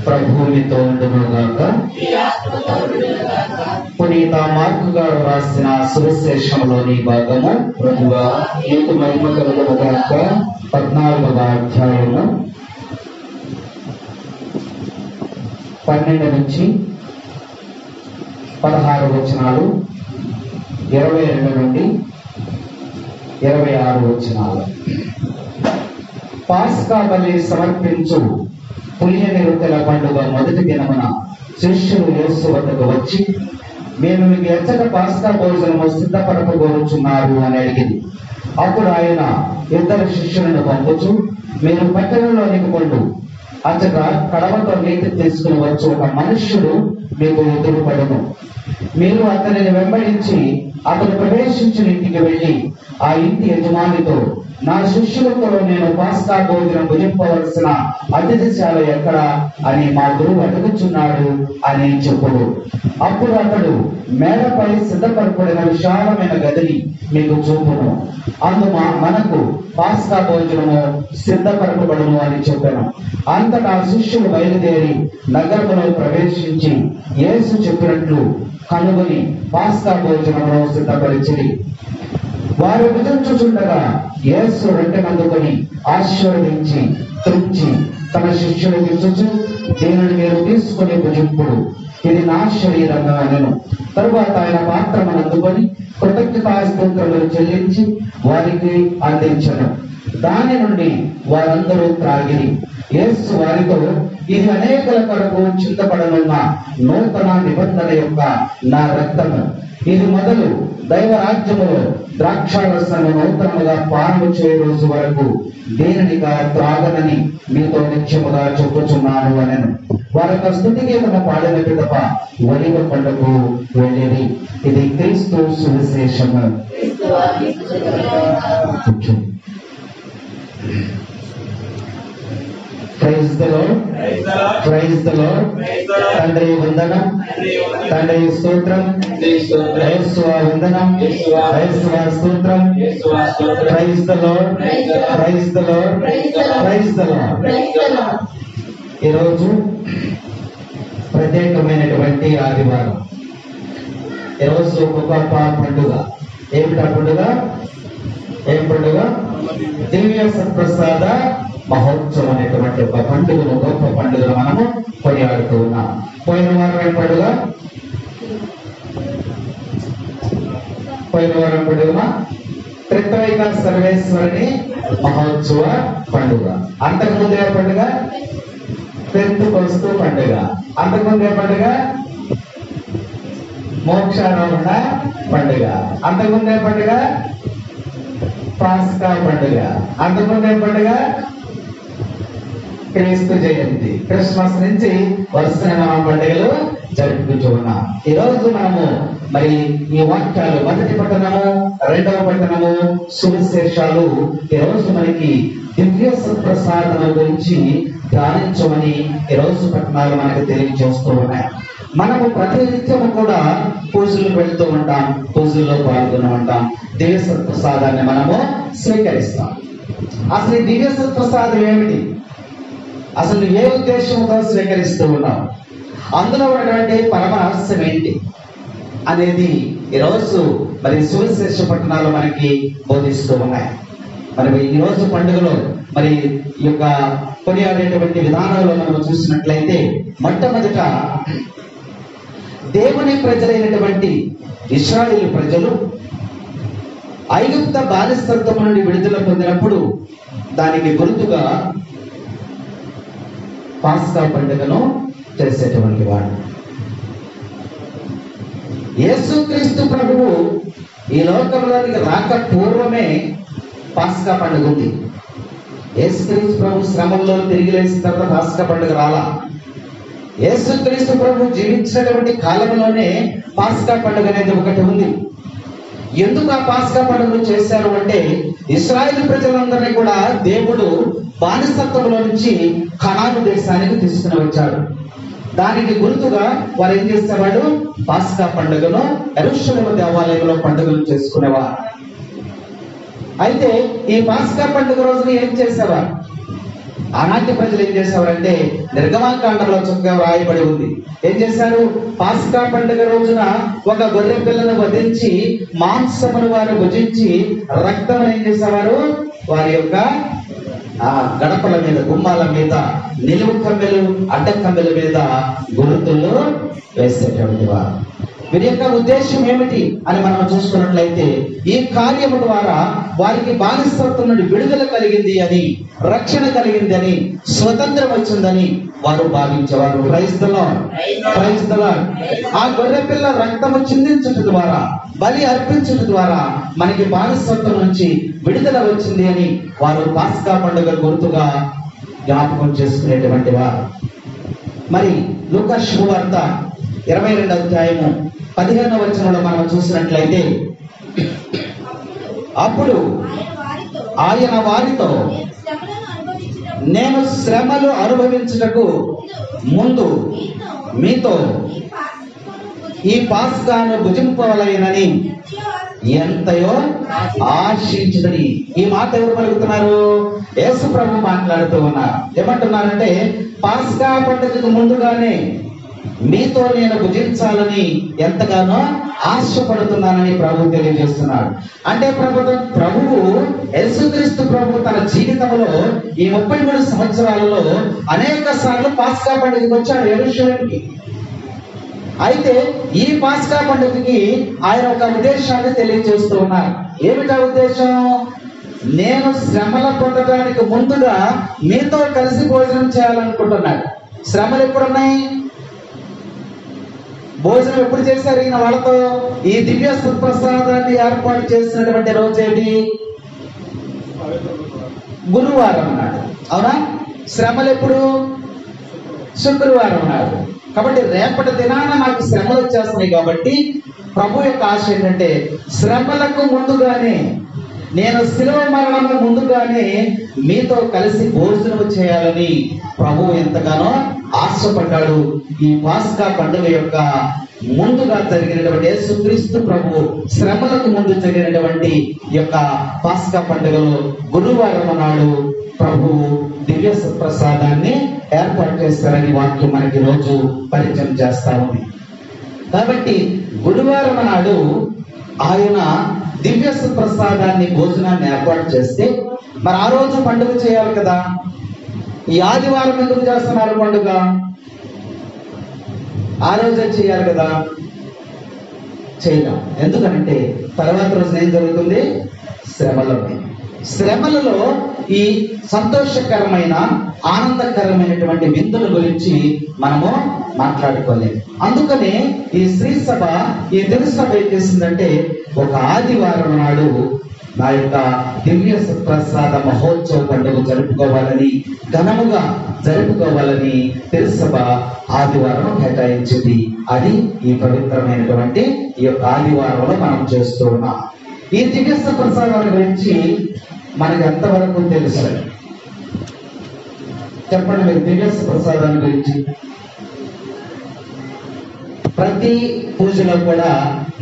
ప్రభువు మీతో ఉండునుగాక. పునీత మార్కు గారు రాసిన సువిశేషంలోని భాగము. ప్రభువా నీకు మహిమ కలుగునుగాక. 14వ అధ్యాయము 12 నుంచి 16 వచనాలు, 22 నుండి 26 వచనాలు. పాస్కా బలి సమర్పించు పులియని రొట్టెల పండుగ మొదటి దినమున శిష్యులు యేసు వద్దకు వచ్చి, మేము మీకు ఎచ్చట పాస్కా భోజనము సిద్ధపరపగోరుచున్నారు అని అడిగింది. అప్పుడు ఆయన 2 శిష్యులను పంపుచు, మీరు పట్టణంలోనికి పండు, అచ్చట కడవతో నీటి తీసుకుని వచ్చి ఒక మనుష్యుడు మీకు ఎదురుపడను. మీరు అతనిని వెంబడించి అతను ప్రవేశించిన ఇంటికి వెళ్ళి ఆ ఇంటి యజమానితో, నా శిష్యులతో నేను పాస్కా భోజనం భుజింపవలసిన అతిథిశాల ఎక్కడ అని మా గురువు అడుగుచున్నాడు అని చెప్పుడు. అప్పుడు అతడు మేడపై సిద్ధపరపడిన విశాలమైన గదిని మీకు చూపును, అందు మనకు పాస్కా భోజనము సిద్ధపరపబడును అని చెప్పాను. అంతటా శిష్యులు బయలుదేరి నగరంలో ప్రవేశించి యేసు చెప్పినట్లు కనుగొని పాస్కా భోజనమును సిద్ధపరిచిరి. వారు భుజించుచుండగా యేసు రొట్టెనందుకొని ఆశీర్వదించి త్రుంచి తన శిష్యుడికి ఇచ్చుచు, దీనిని మీరు తీసుకుని భుజింపుడు, ఇది నా శరీరము అనెను. తరువాత ఆయన పాత్రను అందుకొని కృతజ్ఞతాస్తుతులు చెల్లించి వారికి అందించెను. దాని నుండి వారందరూ త్రాగిరి. యేసు వారితో, ఇది అనేకుల కొరకు చింతపడనున్న నూతన నిబంధన యొక్క నా రక్తము. ఇది మొదలు దైవరాజ్యములో ద్రాక్షారసము నూతనముగా పానము చేయ రోజు వరకు దేనినిగా త్రాగనని మీతో నిత్యముగా చెప్పుచున్నాను అనెను. వారికి స్తుతి గీతము పాడిన పిదప ఒలివ కొండకు వెళ్ళేది. ఇది క్రీస్తు సువిశేషము. Praise the lord, praise the lord. తండ్రి వందనం, తండ్రి స్తోత్రం, యేసు వందనం, యేసు స్తోత్రం. Praise the lord, praise the lord, praise the lord. ఈరోజు ప్రత్యేకమైనటువంటి ఆదివారం. ఈరోజు గొప్ప పండుగ. ఏమిటా పండుగ? ఏం పండుగ? దివ్య సత్ప్రసాద మహోత్సవం అనేటువంటి ఒక పండుగను, గొప్ప పండుగను మనము కొనియాడుతూ ఉన్నాం. పోయిన వారం పండుగ, పోయిన వారం పండుగ త్రిత్వైక సర్వేశ్వరుని మహోత్సవ పండుగ. అంతకుముందే పండుగ పెంతెకొస్తు పండుగ. అంతకుముందే పండుగ మోక్షారోహణ పండుగ. అంతకుముందే పండుగ పాస్కా పండుగ. అంతకుముందే పండుగ క్రీస్తు జయంతి. క్రిస్మస్ నుంచి వరుసగా పండుగలు జరుపుకుంటూ ఉన్నాం. ఈ రోజు మనము మరి ఈ వాక్యాలు, మొదటి పట్టణము, 2వ పట్టణము, సువిశేషాలు ఈ రోజు మనకి దివ్య సత్ప్రసాదం గురించి ధ్యానించమని ఈ రోజు పట్టణాలు మనకు తెలియజేస్తూ ఉన్నాయి. మనము ప్రతినిత్యము కూడా పూజలు వెళ్తూ ఉంటాం, పూజల్లో పాల్గొని ఉంటాం, దివ్య సత్ప్రసాదాన్ని మనము స్వీకరిస్తాం. అసలు ఈ దివ్య సత్ప్రసాదం ఏమిటి? అసలు ఏ ఉద్దేశంతో స్వీకరిస్తూ ఉన్నాం? అందులో ఉన్నటువంటి పరమ రహస్యం ఏంటి అనేది ఈరోజు మరి సువిశేష పట్టణాలు మనకి బోధిస్తూ ఉన్నాయి. మరి ఈరోజు పండుగలో మరి ఈ యొక్క కొనియాడేటువంటి విధానంలో మనం చూసినట్లయితే, మొట్టమొదట దేవుని ప్రజలైనటువంటి ఇశ్రాయేలు ప్రజలు ఐగుప్త బానిసత్వం నుండి విడుదల పొందినప్పుడు దానికి గుర్తుగా పాస్కా పండుగను చేసేటువంటి వాడు. యేసుక్రీస్తు ప్రభువు ఈ లోకంలోనికి రాక పూర్వమే పాస్కా పండుగ ఉంది. యేసుక్రీస్తు ప్రభు శ్రమంలో తిరిగి లేచిన తర్వాత పాస్కా పండుగ రాలా. యేసుక్రీస్తు ప్రభు జీవించినటువంటి కాలంలోనే పాస్కా పండుగ అనేది ఒకటి ఉంది. ఎందుకు ఆ పాస్కా పండుగను చేశారు అంటే, ఇశ్రాయేలు ప్రజలందరినీ కూడా దేవుడు బానిసత్వంలో నుంచి కనాను దేశానికి తీసుకుని వచ్చాడు. దానికి గుర్తుగా వారు ఏం చేసేవాడు? పాస్కా పండుగను యెరూషలేము దేవాలయంలో పండుగలు చేసుకునేవారు. అయితే ఈ పాస్కా పండుగ రోజున ఏం చేసేవారు? ఆనాటి ప్రజలు ఏం చేసేవారంటే నిర్గమాకాండంలో చక్కగా రాయబడి ఉంది. ఏం చేశారు? పాస్కా పండుగ రోజున ఒక గొర్రె పిల్లను వధించి మాంసమును వారు భుజించి రక్తం ఏం చేసేవారు? వారి యొక్క గడపల మీద, గుమ్మాల మీద, నిలువు కమ్మెలు, అడ్డ కమ్మెల మీద గుర్తులు వేసేటువంటి వారు. వీరి యొక్క ఉద్దేశం ఏమిటి అని మనం చూసుకున్నట్లయితే, ఈ కార్యము ద్వారా వారికి బానిసత్వం నుండి విడుదల కలిగింది అని, రక్షణ కలిగింది అని, స్వతంత్రం వచ్చిందని వారు భావించేవారు. Praise the lord, praise the lord. ఆ గొర్రె పిల్ల రక్తము చిందించడం ద్వారా, బలి అర్పించడం ద్వారా మనకి బానిసత్వం నుంచి విడుదల వచ్చింది అని వారు పాస్కా పండుగ గుర్తుగా జ్ఞాపకం చేసుకునేటువంటి వారు. మరి లూకా శుభవార్త 22వ అధ్యాయము 15వ వచనంలో మనం చూసినట్లయితే, అప్పుడు ఆయన వారితో, నేను శ్రమలు అనుభవించుటకు ముందు మీతో ఈ పాస్కాను భుజింపవలెనని ఎంతయో ఆశించుదని. ఈ మాట ఎవరు పలుకుతున్నారు? యేసు ప్రభు మాట్లాడుతూ ఉన్నారు. ఏమంటున్నారంటే, పాస్కా పండుగకు ముందుగానే మీతో నేను భుజించాలని ఎంతగానో ఆశపడుతున్నానని ప్రభు తెలియజేస్తున్నాడు. అంటే ప్రభువు యేసుక్రీస్తు ప్రభు తన జీవితంలో ఈ 33 సంవత్సరాలలో అనేక సార్లు పాస్కా పండుగకి వచ్చాడు యెరూషలేముకి. అయితే ఈ పాస్కా పండుగకి ఆయన ఒక ఉద్దేశాన్ని తెలియజేస్తూ ఉన్నారు. ఏమిటా ఉద్దేశం? నేను శ్రమలు పొందడానికి ముందుగా మీతో కలిసి భోజనం చేయాలనుకుంటున్నాడు. శ్రమలు ఎప్పుడున్నాయి? భోజనం ఎప్పుడు చేశారు ఈయన వాళ్ళతో? ఈ దివ్య సుప్రసాదాన్ని ఏర్పాటు చేసినటువంటి రోజు ఏంటి? గురువారం నాడు. అవునా? శ్రమలు ఎప్పుడు? శుక్రవారం నాడు. కాబట్టి రేపటి దినాన నాకు శ్రమలు వచ్చేస్తున్నాయి. కాబట్టి ప్రభు యొక్క ఆశ ఏంటంటే, శ్రమలకు ముందుగానే, నేను శిలువ మరణము ముందుగానే మీతో కలిసి భోజనం చేయాలని ప్రభు ఎంతగానో ఆశపడ్డాడు. ఈ పాస్కా పండుగ యొక్క ముందుగా జరిగినటువంటి యేసుక్రీస్తు ప్రభు శ్రమలకు ముందు జరిగినటువంటి యొక్క పాస్కా పండుగలో గురువారం నాడు ప్రభు దివ్య ప్రసాదాన్ని ఏర్పాటు చేస్తారని వాక్యం మనకి రోజు పరిచయం చేస్తా ఉంది. కాబట్టి గురువారం నాడు ఆయన దివ్య ప్రసాదాన్ని, భోజనాన్ని ఏర్పాటు చేస్తే, మరి ఆ రోజు పండుగ చేయాలి కదా. ఈ ఆదివారం ఎందుకు చేస్తున్నారు పండుగ? ఆ రోజే చేయాలి కదా. చేయడం ఎందుకంటే తర్వాత రోజున ఏం జరుగుతుంది? శ్రమలలో ఈ సంతోషకరమైన, ఆనందకరమైనటువంటి విందుల గురించి మనము మాట్లాడుకోలేము. అందుకనే ఈ శ్రీ సభ, ఈ దినసభ ఏం చేసిందంటే, ఒక ఆదివారం నాడు నా యొక్క దివ్య ప్రసాద మహోత్సవ పండుగ జరుపుకోవాలని, ఘనముగా జరుపుకోవాలని తిరుసభ ఆదివారం కేటాయించింది. అది ఈ పవిత్రమైనటువంటి ఈ యొక్క ఆదివారంలో మనం చేస్తూ ఉన్నాం. ఈ దివ్య ప్రసాదాల గురించి మనకి ఎంతవరకు తెలుసు? చెప్పండి మీరు. దివ్య ప్రసాదాల గురించి ప్రతి పూజలో కూడా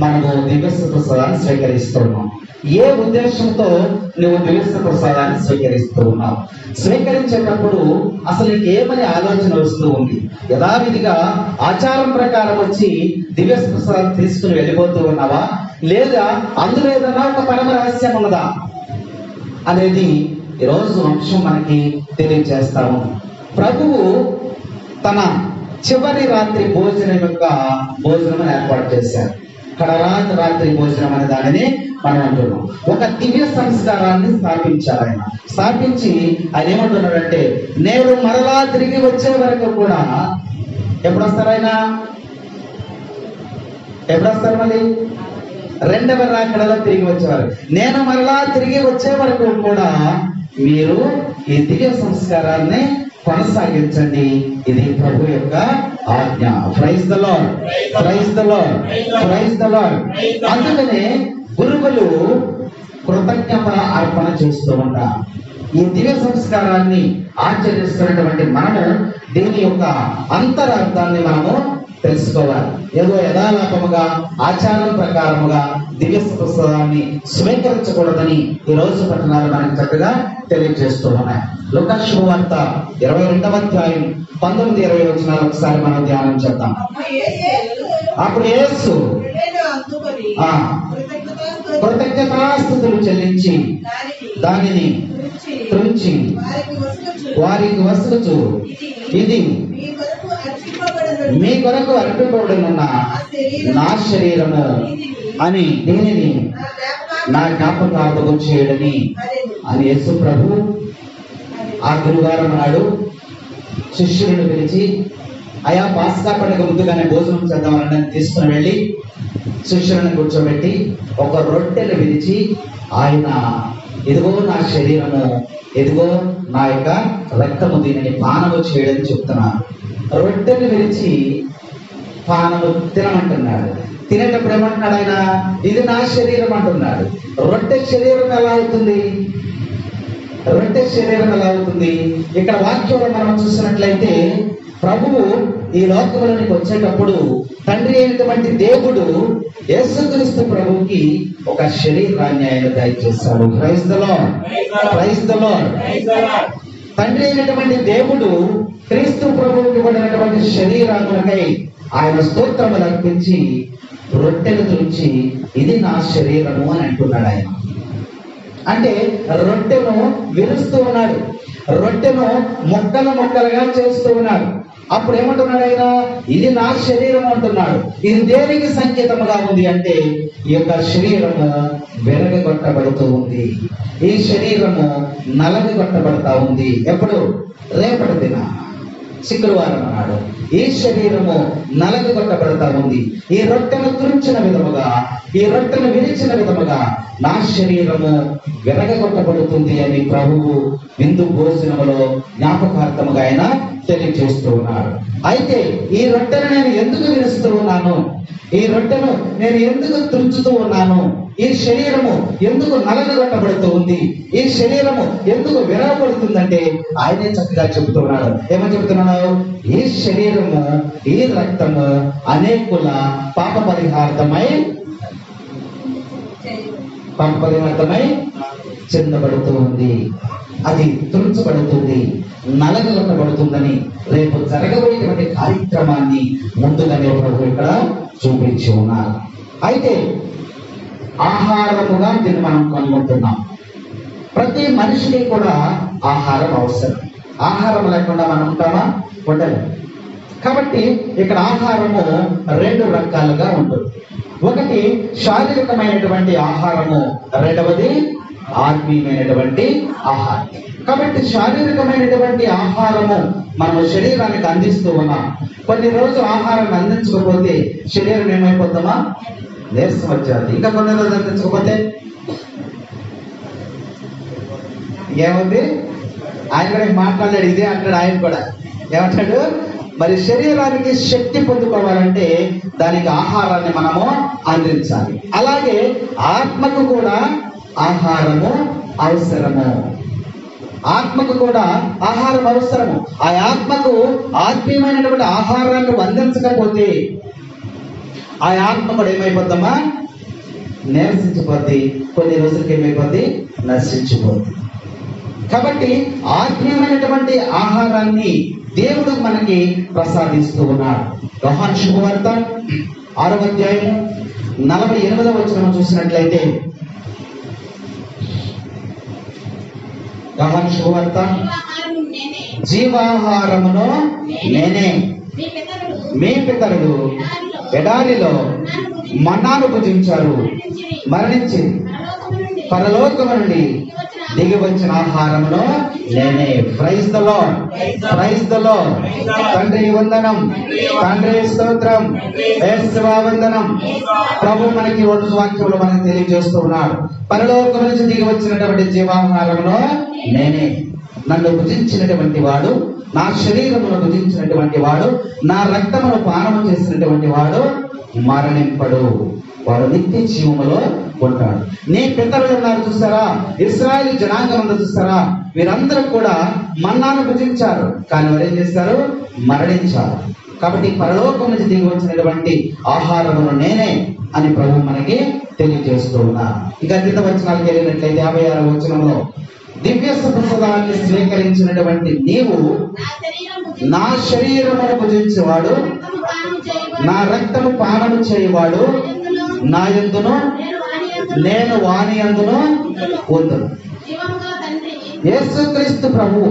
మనము దివ్య ప్రసాదాన్ని స్వీకరిస్తున్నాం. ఏ ఉద్దేశంతో నువ్వు దివ్య ప్రసాదాన్ని స్వీకరిస్తూ ఉన్నావు? స్వీకరించేటప్పుడు అసలు నీకు ఏమని ఆలోచన వస్తూ ఉంది? యథావిధిగా ఆచారం ప్రకారం వచ్చి దివ్య ప్రసాదం తీసుకుని వెళ్ళిపోతూ ఉన్నావా, లేదా అందులో ఏదన్నా ఒక పరమ రహస్యం ఉన్నదా అనేది ఈరోజు అంశం మనకి తెలియజేస్తాము. ప్రభువు తన చివరి రాత్రి భోజనం యొక్క భోజనం ఏర్పాటు చేశారు. రాత్రి భోజనం అనే దానిని మనం అంటున్నాం. ఒక దివ్య సంస్కారాన్ని స్థాపించారు ఆయన. స్థాపించి ఆయన ఏమంటున్నాడంటే, నేను మరలా తిరిగి వచ్చే వరకు కూడా, ఎప్పుడు వస్తారు ఆయన? ఎప్పుడు వస్తారు? మళ్ళీ రెండవ రాకడలో తిరిగి వచ్చేవారు. నేను మరలా తిరిగి వచ్చే వరకు కూడా మీరు ఈ దివ్య సంస్కారాన్ని కొనసాగించండి. ఇది ప్రభు యొక్క ఆజ్ఞ. Praise the lord, praise the lord, praise the lord. అందుకనే గురువులు కృతజ్ఞత అర్పణ చేస్తూ ఉంటారు. ఈ దివ్య సంస్కారాన్ని ఆచరిస్తున్నటువంటి మనము దీని యొక్క అంతరార్థాన్ని మనము తెలుసుకోవాలి. ఏదో యథాలాపముగా, ఆచారం ప్రకారముగా దివ్య ప్రసాదాన్ని స్వీకరించకూడదని ఈ రోజు పట్టణాలు మనకు చక్కగా తెలియజేస్తూ ఉన్నాయి. లూకా శుభవార్త 22వ అధ్యాయం 19-20 వచనాలు ఒకసారి మనం ధ్యానం చేద్దాం. అప్పుడు యేసు కృతజ్ఞతాస్తుతులు చెల్లించి దానిని త్రుంచి వారికి వసులుచు, ఇది మీ కొరకు అర్పింపబడిన నా శరీరము అని దీనిని నా జ్ఞాపకార్థము చేయడని అని యేసు ప్రభు ఆ గురువారం నాడు శిష్యులను పిలిచి, అయా పాస్కా పండుగ ముందుగానే భోజనం చేద్దామని తీసుకుని వెళ్ళి శిష్యులను కూర్చోబెట్టి ఒక రొట్టెలు విరిచి ఆయన, ఇదిగో నా శరీరము, ఇదిగో నా యొక్క రక్తము, దీనిని పానము చేయడం చెప్తున్నాను. రొట్టెలు విరిచి పానము తినమంటున్నాడు. తినేటప్పుడు ఏమంటున్నాడు ఆయన? ఇది నా శరీరం అంటున్నాడు. రొట్టె శరీరం ఎలా అవుతుంది? రొట్టె శరీరం ఎలా అవుతుంది? ఇక్కడ వాక్యంలో మనం చూసినట్లయితే ప్రభువు ఈ లోకంలోనికి వచ్చేటప్పుడు తండ్రి అయినటువంటి దేవుడు యేసుక్రీస్తు ప్రభువుకి ఒక శరీరాన్ని ఆయన దయచేశాడు. Praise the lord, praise the lord. తండ్రి అయినటువంటి దేవుడు క్రీస్తు ప్రభువుకి పడినటువంటి శరీరాములకై ఆయన స్తోత్రములు అర్పించి రొట్టెలు తుంచి, ఇది నా శరీరము అని అంటున్నాడు ఆయన. అంటే రొట్టెను విరుస్తూ ఉన్నాడు, రొట్టెను ముక్కలు ముక్కలుగా చేస్తూ ఉన్నాడు. అప్పుడు ఏమంటున్నాడు ఆయన? ఇది నా శరీరం అంటున్నాడు. ఇది దేనికి సంకేతముగా ఉంది అంటే ఈ యొక్క శరీరము వెరగొట్టబడుతూ ఉంది, ఈ శరీరము నలగొట్టబడతా ఉంది. ఎప్పుడు? రేపటి దిన శుక్రవారం నాడు ఈ శరీరము నలగొట్టబడతా ఉంది. ఈ రొట్టెను తురించిన విధముగా, ఈ రొట్టెను విరిచిన విధముగా నా శరీరము విరగొట్టబడుతుంది అని ప్రభువు విందు భోజనములో జ్ఞాపకార్థముగా ఆయన తెలియజేస్తూ ఉన్నాడు. అయితే ఈ రొట్టెను నేను ఎందుకు విరుస్తూ ఉన్నాను? ఈ రొట్టెను నేను ఎందుకు తుంచుతూ ఉన్నాను? ఈ శరీరము ఎందుకు నలగొట్టబడుతూ ఉంది? ఈ శరీరము ఎందుకు విరగబడుతుందంటే ఆయనే చక్కగా చెబుతున్నాడు. ఏమని చెబుతున్నాడు? ఈ శరీరము, ఈ రక్తము అనేకుల పాప పరిహార్థమై చెందబడుతూ ఉంది, అది తుడుచబడుతుంది, నలగొట్టబడుతుందని రేపు జరగబోయేటువంటి కార్యక్రమాన్ని ముందుగానే ప్రభు ఇక్కడ చూపించి ఉన్నారు. అయితే ఆహారముగా దీన్ని మనం కనుగొంటున్నాం. ప్రతి మనిషికి కూడా ఆహారం అవసరం. ఆహారం లేకుండా మనం ఉంటామా? ఉండలేం. కాబట్టి ఇక్కడ ఆహారము 2 రకాలుగా ఉంటుంది. ఒకటి శారీరకమైనటువంటి ఆహారము, రెండవది ఆత్మీయమైనటువంటి ఆహారం. కాబట్టి శారీరకమైనటువంటి ఆహారము మనం శరీరానికి అందిస్తూ ఉన్నాం. కొన్ని రోజులు ఆహారాన్ని అందించకపోతే శరీరం ఏమైపోతామా? నీరసం వచ్చేది. ఇంకా కొన్ని రోజులు అందించకపోతే ఏముంది? ఆయన కూడా మాట్లాడాడు, ఇదే అంటాడు ఆయన కూడా. ఏమంటాడు? మరి శరీరానికి శక్తి పొందుకోవాలంటే దానికి ఆహారాన్ని మనము అందించాలి. అలాగే ఆత్మకు కూడా ఆహారము అవసరము. ఆత్మకు కూడా ఆహారం అవసరము. ఆ ఆత్మకు ఆత్మీయమైనటువంటి ఆహారాన్ని అందించకపోతే ఆ ఆత్మ కూడా ఏమైపోతామా? నిరసించిపోద్ది. కొన్ని రోజులకి ఏమైపోద్ది? నశించిపోద్ది. కాబట్టి ఆత్మీయమైనటువంటి ఆహారాన్ని దేవుడు మనకి ప్రసాదిస్తూ ఉన్నాడు. యోహాను శుభవార్త 6వ అధ్యాయం 48వ వచనం చూసినట్లయితే, యోహాను శుభవార్త, జీవాహారమును నేనే, మీ పితరులు ఎడారిలో మన్నాను భుజించారు, మరణించి పరలోకము నుండి దిగి వచ్చిన ఆహారమును నేనే. Praise the lord, praise the lord. తండ్రి వందనం, తండ్రి స్తోత్రం, యేసువా వందనం. ప్రభు మనకి వాక్యంలో మనకి తెలియజేస్తూ ఉన్నాడు. పరలోకము నుంచి దిగి వచ్చినటువంటి జీవాహారమును నేనే. నన్ను భుజించినటువంటి వాడు, నా శరీరమును భుజించినటువంటి వాడు, నా రక్తమును పానము చేసినటువంటి వాడు మరణింపడు, వాడు నిత్య జీవములో ఉంటాడు. నీ పితరులు ఉన్నారు చూస్తారా, ఇశ్రాయేలు జనాంగం ఉందో చూస్తారా, వీరందరూ కూడా మన్నాను భుజించారు, కానీ వారు ఏం చేస్తారు? మరణించారు. కాబట్టి పరలోకం నుంచి దిగి వచ్చినటువంటి ఆహారమును నేనే అని ప్రభు మనకి తెలియజేస్తూ ఉన్నారు. ఇక కింద వచనాలకు వెళ్ళినట్లయితే 56వ వచనంలో, దివ్య ప్రసాదాన్ని స్వీకరించినటువంటి నీవు నా శరీరమును భుజించేవాడు, నా రక్తము పానము చేయవాడు నా యందును నేను వాని యందును ఉందును. యేసుక్రీస్తు ప్రభువు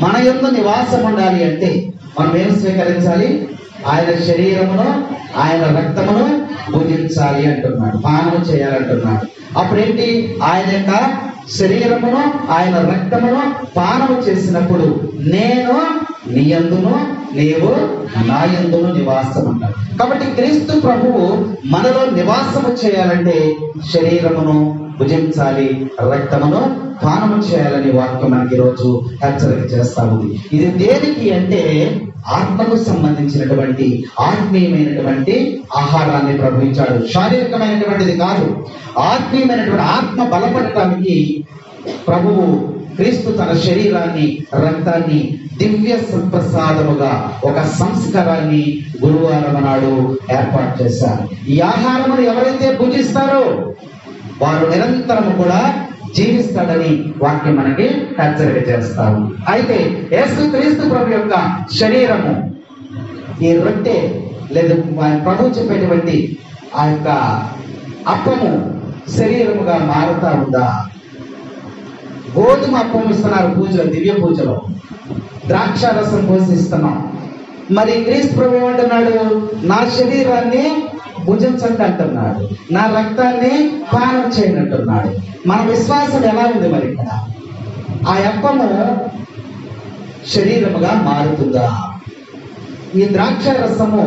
మన యందు నివాసం ఉండాలి అంటే మనం ఏం స్వీకరించాలి? ఆయన శరీరమును ఆయన రక్తమును భుజించాలి అంటున్నాడు, పానము చేయాలంటున్నాడు. అప్పుడేంటి? ఆయన యొక్క శరీరమును ఆయన రక్తమును పానము చేసినప్పుడు నేను నీ యందును నీవు నా యందును నివాసం ఉంటాడు. కాబట్టి క్రీస్తు ప్రభువు మనలో నివాసము చేయాలంటే శరీరమును భుజించాలి, రక్తమును పానము చేయాలని వాక్యం మనకి ఈరోజు హెచ్చరిక చేస్తా ఉంది. ఇది దేనికి అంటే ఆత్మకు సంబంధించినటువంటి ఆత్మీయమైనటువంటి ఆహారాన్ని ప్రభు ఇచ్చాడు. శారీరకమైనటువంటిది కాదు, ఆత్మీయమైనటువంటి ఆత్మ బలపడటానికి ప్రభువు క్రీస్తు తన శరీరాన్ని రక్తాన్ని దివ్య ప్రసాదముగా ఒక సంస్కారాన్ని గురువారం నాడు ఏర్పాటు చేశారు. ఈ ఆహారమును ఎవరైతే భుజిస్తారో వారు నిరంతరము కూడా జీవిస్తాడని వాక్యం మనకి హెచ్చరిక చేస్తాము. అయితే యేసుక్రీస్తు ప్రభు యొక్క శరీరము ఈ రొట్టె లేదా ప్రభు చెప్పేటువంటి ఆ యొక్క అప్పము శరీరముగా మారుతా ఉందా? గోధుమ అప్పం ఇస్తున్నారు పూజలో, దివ్య పూజలో ద్రాక్షారసం పోషిస్తున్నాం. మరి క్రీస్తు ప్రభు ఏమంటున్నాడు? నా శరీరాన్ని భుజించండి అంటున్నాడు, నా రక్తాన్ని పానం చేయండి అంటున్నాడు. మన విశ్వాసం ఎలా ఉంది మరి ఇక్కడ? ఆ అప్పము శరీరముగా మారుతుందా? ఈ ద్రాక్షారసము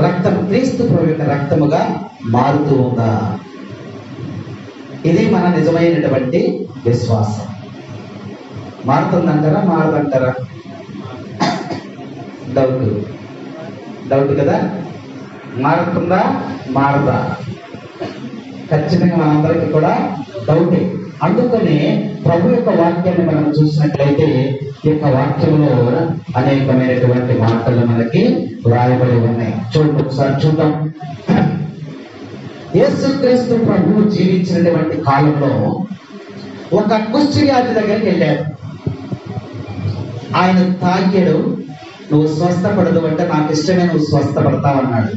రక్తం క్రీస్తు ప్రభు యొక్క రక్తముగా మారుతూ ఉందా? ఇది మన నిజమైనటువంటి విశ్వాసం. మారుతుందంటారా మారదంటారా? డౌట్ కదా? మారుతుందా మారదా? ఖచ్చితంగా మనందరికీ కూడా డౌటే. అందుకని ప్రభు యొక్క వాక్యాన్ని మనం చూసినట్లయితే ఈ యొక్క వాక్యంలో అనేకమైనటువంటి మాటలు మనకి వ్రాయబడి ఉన్నాయి. చూడండి, ఒకసారి చూద్దాం. యేసుక్రీస్తు ప్రభువు జీవించినటువంటి కాలంలో ఒక కుష్టి వ్యాధి దగ్గరికి వెళ్ళాడు. ఆయన తాకాడు, నువ్వు స్వస్థపడదు అంటే నాకు ఇష్టమే, నువ్వు స్వస్థపడతావు అన్నాడు.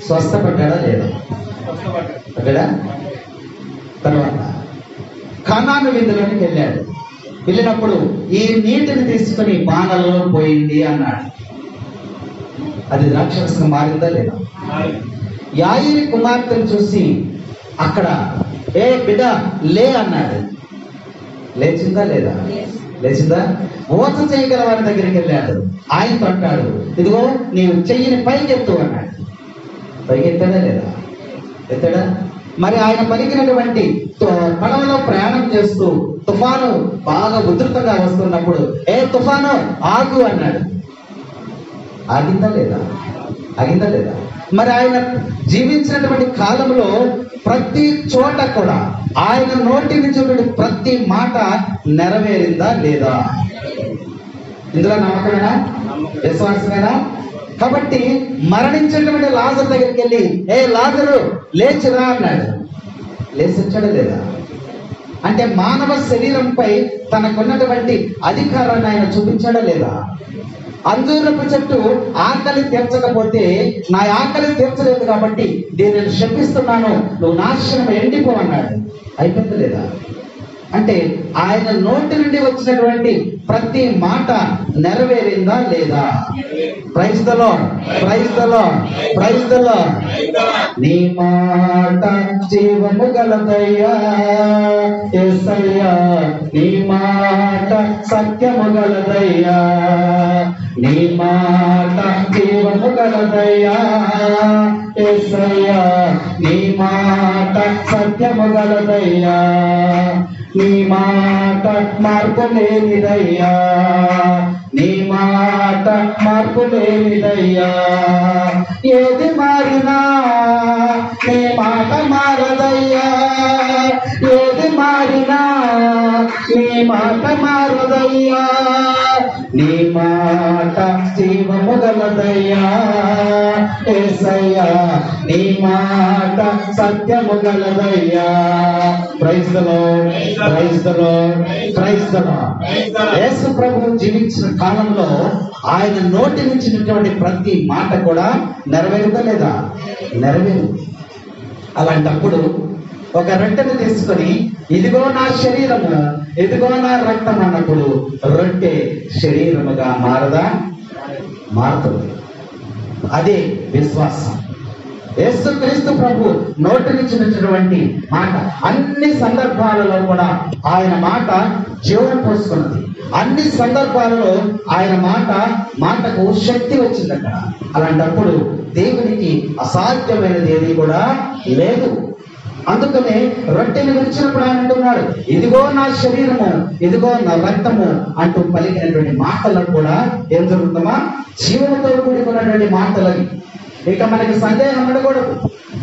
స్వస్థపడ్డా లేదా? పడ్డా. తర్వాత కనాను విందులోకి వెళ్ళాడు. వెళ్ళినప్పుడు ఈ నీటిని తీసుకుని బాణలలో పోయింది అన్నాడు. అది ద్రాక్షరసంగా మారిందా లేదా? యాయిరు కుమార్తెను చూసి అక్కడ ఏ బిడ్డ లే అన్నాడు. లేచిందా లేదా? లేచిందా? ఓత చేయగల వారి దగ్గరికి వెళ్ళాడు. ఆయనతో అంటాడు, ఇదిగో నీవు చెయ్యిని పైకెత్తు అన్నాడు. పైకెత్తాడా లేదా? ఎత్తాడా? మరి ఆయన పలికినటువంటి పడవలో ప్రయాణం చేస్తూ తుఫాను బాగా ఉధృతంగా వస్తున్నప్పుడు ఏ తుఫాను ఆగు అన్నాడు. ఆగిందా లేదా? ఆగిందా లేదా? మరి ఆయన జీవించినటువంటి కాలంలో ప్రతి చోట కూడా ఆయన నోటి నుంచి ప్రతి మాట నెరవేరిందా లేదా? ఇందులో నమ్మకమేనా? విశ్వాసమేనా? కాబట్టి మరణించినటువంటి లాజరు దగ్గరికి వెళ్ళి ఏ లాజరు లేచిరా అన్నాడు. లేచి వచ్చాడా లేదా? అంటే మానవ శరీరంపై తనకున్నటువంటి అధికారాన్ని ఆయన చూపించాడా లేదా? అంజూరపు చెట్టు ఆకలి తీర్చకపోతే నా ఆకలి తీర్చలేదు కాబట్టి దీనిని శపిస్తున్నాను, నువ్వు నాశనం ఎండిపో అన్నాడు. అయిపోయింది లేదా? అంటే ఆయన నోటి నుండి వచ్చినటువంటి ప్రతి మాట నెరవేరిందా లేదా? Praise the lord, praise the lord, praise the lord. నీ మాట జీవము గలదయ్యా యేసయ్యా, నీ మాట సత్యము గలదయ్యా, నీ మాట జీవము గలదయ్యా యేసయ్యా, నీ మాట సత్యము గలదయ్యా, నీ మాట మార్పు లేనిదయ్యా, నీ మాట మార్పు లేనిదయ్యా. ఏది మారినా నీ మాట మారదయ్యా, ఏది మారినా నీ మాట మారదయ్యా, నీ మాట జీవము గలదయ్యా యేసయ్యా, నీ మాట సత్యము గలదయ్యా. Praise the lord, praise the lord, praise the lord. యేసు ప్రభువు జీవించిన కాలంలో ఆయన నోటి నుంచినటువంటి ప్రతి మాట కూడా నెరవేరుతలేదా? నెరవేరు. అలాంటప్పుడు ఒక రొట్టెను తీసుకొని ఇదిగో నా శరీరము, ఇదిగో నా రక్తం అన్నప్పుడు రొట్టె శరీరముగా మారదా? మారుతుంది. అదే విశ్వాసం. యేసుక్రీస్తు ప్రభు నోటి నుంచి వచ్చినటువంటి మాట అన్ని సందర్భాలలో కూడా ఆయన మాట జీవం పోసుకున్నది. అన్ని సందర్భాలలో ఆయన మాటకు శక్తి వచ్చింది అక్కడ. అలాంటప్పుడు దేవునికి అసాధ్యమైనది ఏది కూడా లేదు. అందుకనే రొట్టెని విరిచినప్పుడు ఆయన అంటున్నాడు, ఇదిగో నా శరీరము, ఇదిగో నా రక్తము అంటూ పలికినటువంటి మాటలను కూడా ఏం జరుగుతుందమ్మా? జీవంతో కూడుకున్నటువంటి మాటలని. ఇక మనకి సందేహం ఉండకూడదు.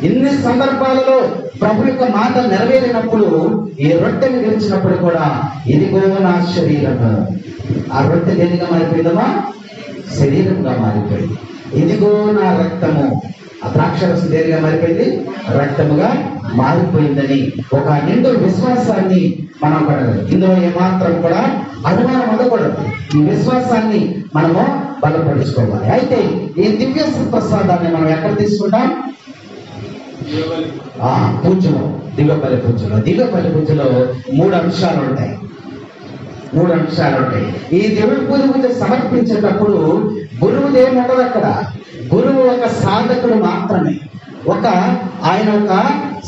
ఇన్ని సందర్భాలలో ప్రభు యొక్క మాట నెరవేరినప్పుడు ఈ రొట్టెని విరిచినప్పుడు కూడా ఇదిగో నా శరీరము. ఆ రొట్టె దేనిగా మారిపోయిందమ్మా? శరీరంగా మారిపోయింది. ఇదిగో నా రక్తము, ఆ ద్రాక్షరసం దేనిగా మారిపోయింది? రక్తముగా మారిపోయిందని ఒక నిండు విశ్వాసాన్ని మనం పడగలం. ఇందులో ఏమాత్రం కూడా అనుమానం ఉండకూడదు. ఈ విశ్వాసాన్ని మనము బలపరుచుకోవాలి. అయితే ఈ దివ్య ప్రసాదాన్ని మనం ఎక్కడ తీసుకుంటాం? పూజలో, దివ్యపల్లి పూజలో. దివ్యపల్లి పూజలో 3 అంశాలు ఉంటాయి. 3 అంశాలు ఉంటాయి. ఈ దివ్య పూజ సమర్పించేటప్పుడు గురువుది ఏమి ఉండదు అక్కడ. గురువు ఒక సాధకుడు మాత్రమే. ఆయన ఒక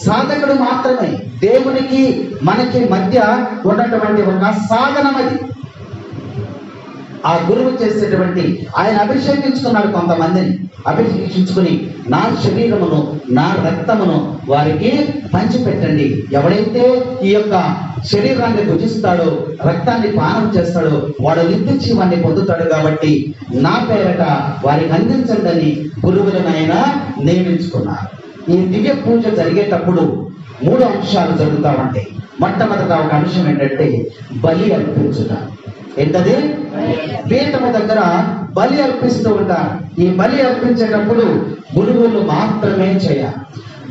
సాధకుడు మాత్రమే. దేవునికి మనకి మధ్య ఉన్నటువంటి ఒక సాధనం అది. ఆ గురువు చేసేటువంటి, ఆయన అభిషేకించుకున్నాడు కొంతమందిని. అభిషేకించుకుని నా శరీరమును, నా రక్తమును వారికి పంచిపెట్టండి. ఎవడైతే ఈ యొక్క శరీరాన్ని భుజిస్తాడో, రక్తాన్ని పానం చేస్తాడో వాడు నిత్య జీవాన్ని పొందుతాడు. కాబట్టి నా పేరట వారికి అందించండి అని గురువులను ఆయన నియమించుకున్నారు. ఈ దివ్య పూజ జరిగేటప్పుడు 3 అంశాలు జరుగుతూ ఉంటాయి. మొట్టమొదట ఒక అంశం ఏంటంటే బలి అర్పించుట. ఏంటది? పీఠము దగ్గర బలి అర్పిస్తూ ఉంటారు. ఈ బలి అర్పించేటప్పుడు గురువులు మాత్రమే చేయాలి.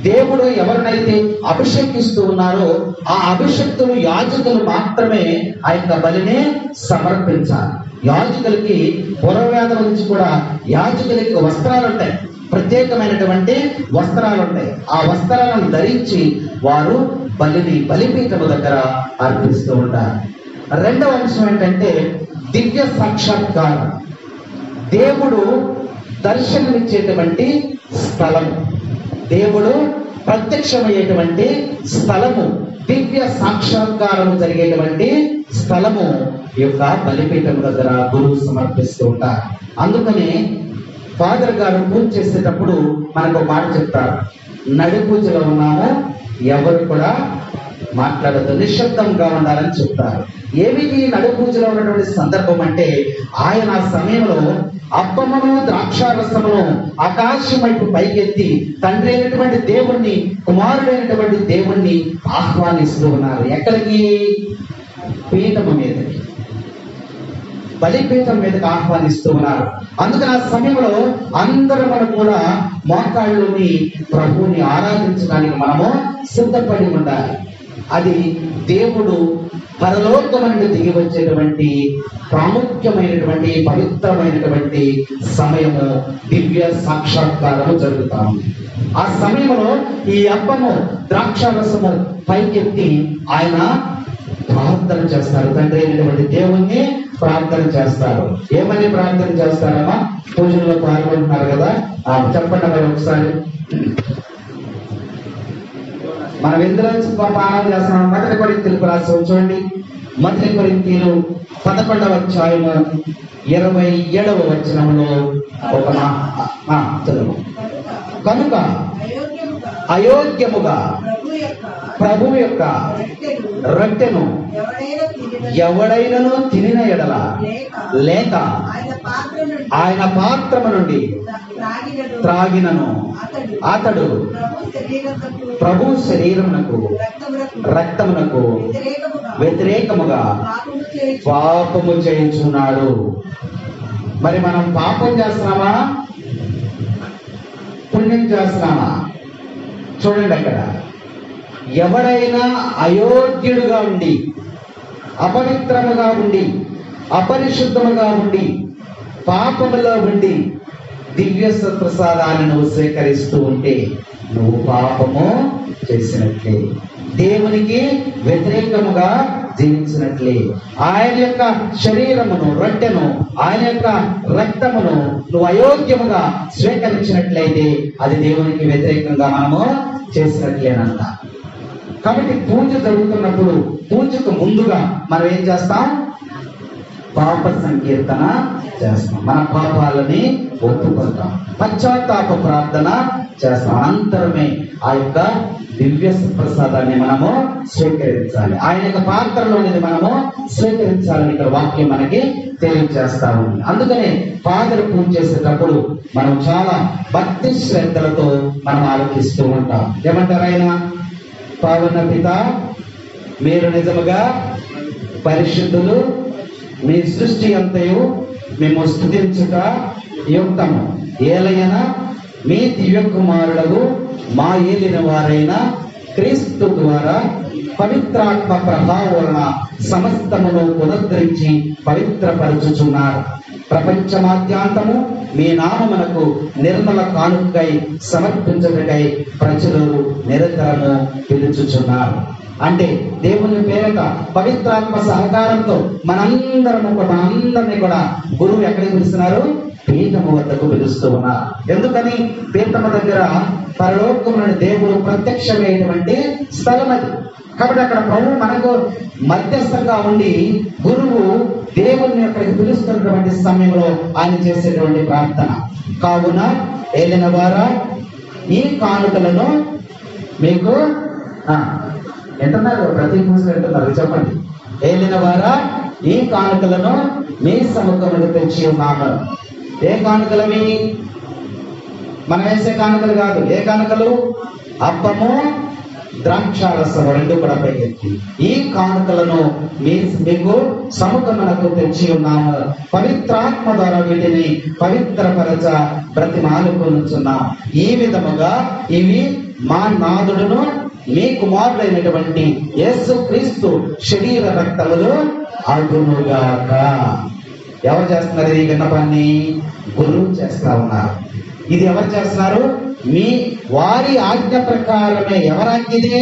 దేవుడు ఎవరినైతే అభిషేకిస్తూ ఉన్నారో ఆ అభిషక్తులు యాజకులు మాత్రమే ఆ యొక్క బలిని సమర్పించాలి. యాజకులకి పూర్వవేదం నుంచి కూడా యాజకులకి వస్త్రాలు ఉంటాయి, ప్రత్యేకమైనటువంటి వస్త్రాలు ఉంటాయి. ఆ వస్త్రాలను ధరించి వారు బలిపీఠము దగ్గర అర్పిస్తూ ఉంటారు. రెండవ అంశం ఏంటంటే దివ్య సాక్షాత్కారం. దేవుడు దర్శనమిచ్చేటువంటి స్థలము, దేవుడు ప్రత్యక్షమయ్యేటువంటి స్థలము, దివ్య సాక్షాత్కారం జరిగేటువంటి స్థలము యొక్క బలిపీఠం దగ్గర గురువు సమర్పిస్తూ ఉంటారు. అందుకని ఫాదర్ గారు పూజ చేసేటప్పుడు మనకు ఒక మాట చెప్తారు, నడి పూజలో ఉన్నాము, ఎవరు కూడా మాట్లాడద్దు, నిశ్శబ్దంగా ఉండాలని చెప్తారు. ఏమిటి నడు పూజలో ఉన్నటువంటి సందర్భం అంటే, ఆయన ఆ సమయంలో అప్పమును ద్రాక్షారసమును ఆకాశం వైపు పైకెత్తి తండ్రి అయినటువంటి దేవుణ్ణి, కుమారుడైనటువంటి దేవుణ్ణి ఆహ్వానిస్తూ ఉన్నారు. ఎక్కడికి? పీఠము మీదకి, బలిపీఠం మీదకి ఆహ్వానిస్తూ ఉన్నారు. అందుకని ఆ సమయంలో అందరూ మనం కూడా మోకాళ్ళుని ప్రభువుని ఆరాధించడానికి మనము సిద్ధపడి ఉండాలి. అది దేవుడు పరలోకం నుండి దిగి వచ్చేటువంటి ప్రాముఖ్యమైనటువంటి పవిత్రమైనటువంటి సమయము, దివ్య సాక్షాత్కారము జరుగుతా ఉంది. ఆ సమయంలో ఈ అప్పము ద్రాక్షారసము పైకెత్తి ఆయన ప్రార్థన చేస్తారు. తండ్రి అయినటువంటి దేవుణ్ణి ప్రార్థన చేస్తారు. ఏమని ప్రార్థన చేస్తారమ్మా? పూజల్లో పాల్గొంటున్నారు కదా, చెప్పండి మరి ఒకసారి. మనం ఎందులో పాలన చేస్తున్నాం? 1 కొరింథీయులకు రాసి చూడండి. 1 కొరింథీయులు 11వ అధ్యాయము 27వ వచనంలో ఒక చదువు. కనుక అయోగ్యముగా ప్రభువు యొక్క రొట్టెను ఎవడైనను తినిన ఎడల లేక ఆయన పాత్రము నుండి త్రాగినను అతడు ప్రభు శరీరమునకు రక్తమునకు వ్యతిరేకముగా పాపము చేయించున్నాడు. మరి మనం పాపం చేస్తున్నామా, పుణ్యం చేస్తున్నామా? చూడండి, అక్కడ ఎవడైనా అయోగ్యుడుగా ఉండి, అపవిత్రముగా ఉండి, అపరిశుద్ధముగా ఉండి, పాపములో ఉండి దివ్య ప్రసాదాన్ని నువ్వు స్వీకరిస్తూ ఉంటే నువ్వు పాపము చేసినట్లే, దేవునికి వ్యతిరేకముగా జీవించినట్లే. ఆయన యొక్క శరీరమును, రొట్టెను, ఆయన యొక్క రక్తమును నువ్వు అయోగ్యముగా స్వీకరించినట్లయితే అది దేవునికి వ్యతిరేకంగా మనము చేసినట్లేనంట. కాబట్టి పూజ జరుగుతున్నప్పుడు పూజకు ముందుగా మనం ఏం చేస్తాం? పాప సంకీర్తన చేస్తాం, మన పాపాలని ఒప్పుకుంటాం, పశ్చాత్తాప ప్రార్థన చేస్తాం. అనంతరమే ఆ యొక్క దివ్య ప్రసాదాన్ని మనము స్వీకరించాలి, ఆయన యొక్క పాత్రలోనిది మనము స్వీకరించాలని ఇక్కడ వాక్యం మనకి తెలియజేస్తా ఉంది. అందుకనే ఫాదర్ పూజ చేసేటప్పుడు మనం చాలా భక్తి శ్రద్ధలతో మనం ఆలోచిస్తూ ఉంటాం. ఏమంటారు ఆయన? పావన పిత, మీరు నిజముగా పరిశుద్ధులు, మీ సృష్టి అంతయు మేము స్తుతించుట యుక్తము. ఏలయన మీ దివ్య కుమారుడు మా ఏలిన వారైన క్రీస్తు ద్వారా పవిత్రాత్మ ప్రభావం వలన సమస్తమును పునరుద్ధరించి పవిత్రపరచుచున్నారు. ప్రపంచమాద్యాంతము మీ నామమునకు నిర్మల కానుకై సమర్పించుటకై ప్రజలు నిరంతరము పిలుచుచున్నారు. అంటే దేవుని పేరట పవిత్రాత్మ సహకారంతో మనందరినీ కూడా గురువు ఎక్కడికి పిలుస్తున్నారు? పీఠము వద్దకు పిలుస్తూ ఉన్నారు. ఎందుకని? పీఠము దగ్గర పరలోకములోని దేవుడు ప్రత్యక్షమైనటువంటి స్థలం అది. కాబట్టి అక్కడ ప్రభు మనకు మధ్యస్థంగా ఉండి గురువు దేవుణ్ణి అక్కడికి పిలుస్తున్నటువంటి సమయంలో ఆయన చేసేటువంటి ప్రార్థన. కావున ఏలిన వారా, ఈ కానుకలను మీకు ఎంటున్నారు, ప్రతి పూజలు ఎంటున్నారు, చెప్పండి. ఏలిన వారా, ఈ కానుకలను మీ సముఖముకు తెచ్చి ఉన్నాము. ఏ కానుకలవి? మనం వేసే కానుకలు కాదు. ఏ కానుకలు? అప్పము, ద్రాక్షారసము రెండు కూడా పైకెత్తి ఈ కానుకలను మీకు సముఖమునకు తెచ్చి ఉన్నాము. పవిత్రాత్మ ద్వారా వీటిని పవిత్రపరచ బ్రతిమాలుకొనుచున్నాం. ఈ విధముగా ఇవి మా నాదుడును మీ కుమారుడైనటువంటి యేసు క్రీస్తు శరీర రక్తములు అగునుగాక. ఎవరు చేస్తున్నారు ఈ విన్నపాన్ని? గురువు చేస్తా ఉన్నారు. ఇది ఎవరు చేస్తున్నారు? మీ వారి ఆజ్ఞ ప్రకారమే. ఎవరాజ్ఞ ఇది?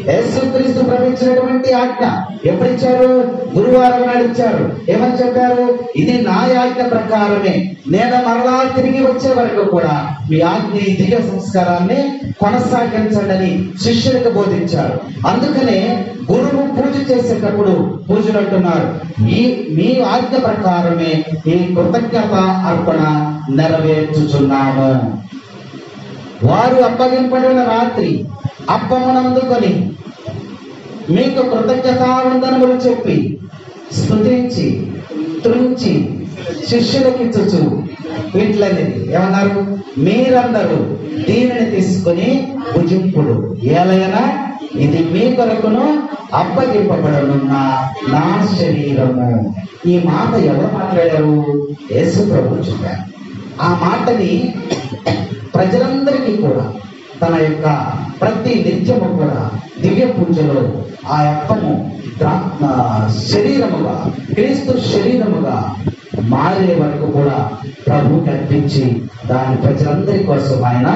యేసుక్రీస్తు ప్రకటించినటువంటి ఆజ్ఞ. ఎప్పుడు ఇచ్చారు? గురువారం నాడు ఇచ్చారు. ఏమని చెప్పారు? ఇది నా ఆజ్ఞ ప్రకారమే, నేను మరలా తిరిగి వచ్చే వరకు కూడా మీ ఆజ్ఞ ఈ దివ్య సంస్కారాన్ని కొనసాగించండి అని శిష్యులకు బోధించారు. అందుకనే గురువు పూజ చేసేటప్పుడు పూజలు అంటున్నారు, మీ ఆజ్ఞ ప్రకారమే ఈ కృతజ్ఞత అర్పణ నెరవేర్చుచున్నాము. వారు అప్పగింపడిన రాత్రి అప్పమునందుకొని మీకు కృతజ్ఞతావందనములు చెప్పి స్తుతించి త్రుంచి శిష్యులకు ఇచ్చుచు వీటిలనేది ఏమన్నారు? మీరందరూ దీనిని తీసుకుని భుజింపుడు, ఏలైనా ఇది మీ కొరకును అప్పగింపబడనున్న నా శరీరము. ఈ మాట ఎవరు మాట్లాడారు? యేసు ప్రభువు చెప్పారు. ఆ మాటని ప్రజలందరికీ కూడా తన యొక్క ప్రతి నిత్యము కూడా దివ్య పూజలో ఆ అప్పము శరీరముగా, క్రీస్తు శరీరముగా మారే వరకు కూడా ప్రభు కల్పించి దాని ప్రజలందరి కోసం ఆయన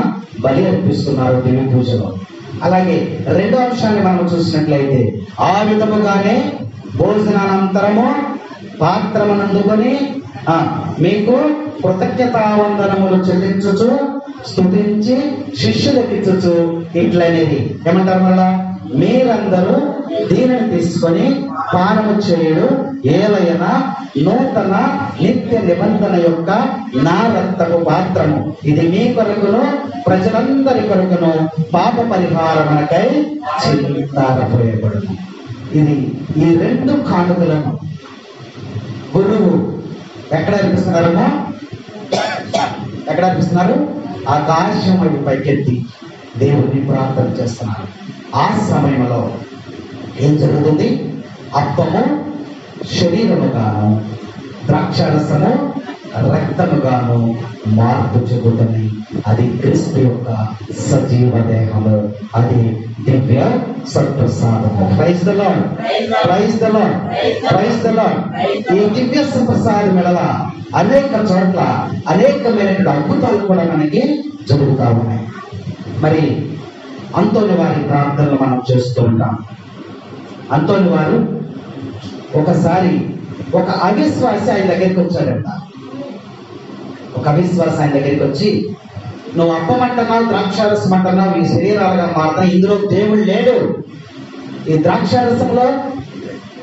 బలి అర్పిస్తున్నారు దివ్య పూజలో. అలాగే రెండో అంశాన్ని మనం చూసినట్లయితే, ఆ విధముగానే భోజనానంతరము పాత్రమునందుకొని మీకు కృతజ్ఞతావందనములు చెల్లించుచు స్తుతించి శిష్యులకు ఇచ్చుచు ఇట్లనేది ఏమంటారు? మళ్ళా మీరందరూ దీనిని తీసుకొని పానము చేయడు, ఏలైనా నూతన నిత్య నిబంధన యొక్క నా రక్తపు పాత్రము, ఇది మీ కొరకును ప్రజలందరి కొరకును పాప పరిహారమునకై చింతారపోయబడును. ఇది ఈ రెండు కానుకలను గురువు ఎక్కడ అర్పిస్తున్నారమ్మా? ఎక్కడ అర్పిస్తున్నారు? ఆకాశం వైపు పైకెత్తి దేవుడిని ప్రార్థన చేస్తున్నారు. ఆ సమయంలో ఏం జరుగుతుంది? అప్పము శరీరముగాను, ద్రాక్షారసము రక్తముగాను మార్పు చెందుతుంది. అది క్రీస్తు యొక్క సజీవ దేహము, అది దివ్య సత్ప్రసాదము. Praise the lord, praise the lord, praise the lord. ఈ దివ్య సత్ప్రసాదం వల్ల అనేక చోట్ల అనేకమైనటువంటి అద్భుతాలు కూడా మనకి జరుగుతూ ఉన్నాయి. మరి అంతోని వారి ప్రార్థనలు మనం చేస్తూ ఉంటాం. అంతోని వారు ఒకసారి ఒక అవిశ్వాసి ఆయన దగ్గరికి వచ్చాడంట. ఒక అవిశ్వాసి ఆయన దగ్గరికి వచ్చి, నువ్వు అప్పమంటున్నావు, ద్రాక్షారసం అంటున్నావు, ఈ శరీరాలుగా మారుతా, ఇందులో దేవుడు లేడు, ఈ ద్రాక్షారసంలో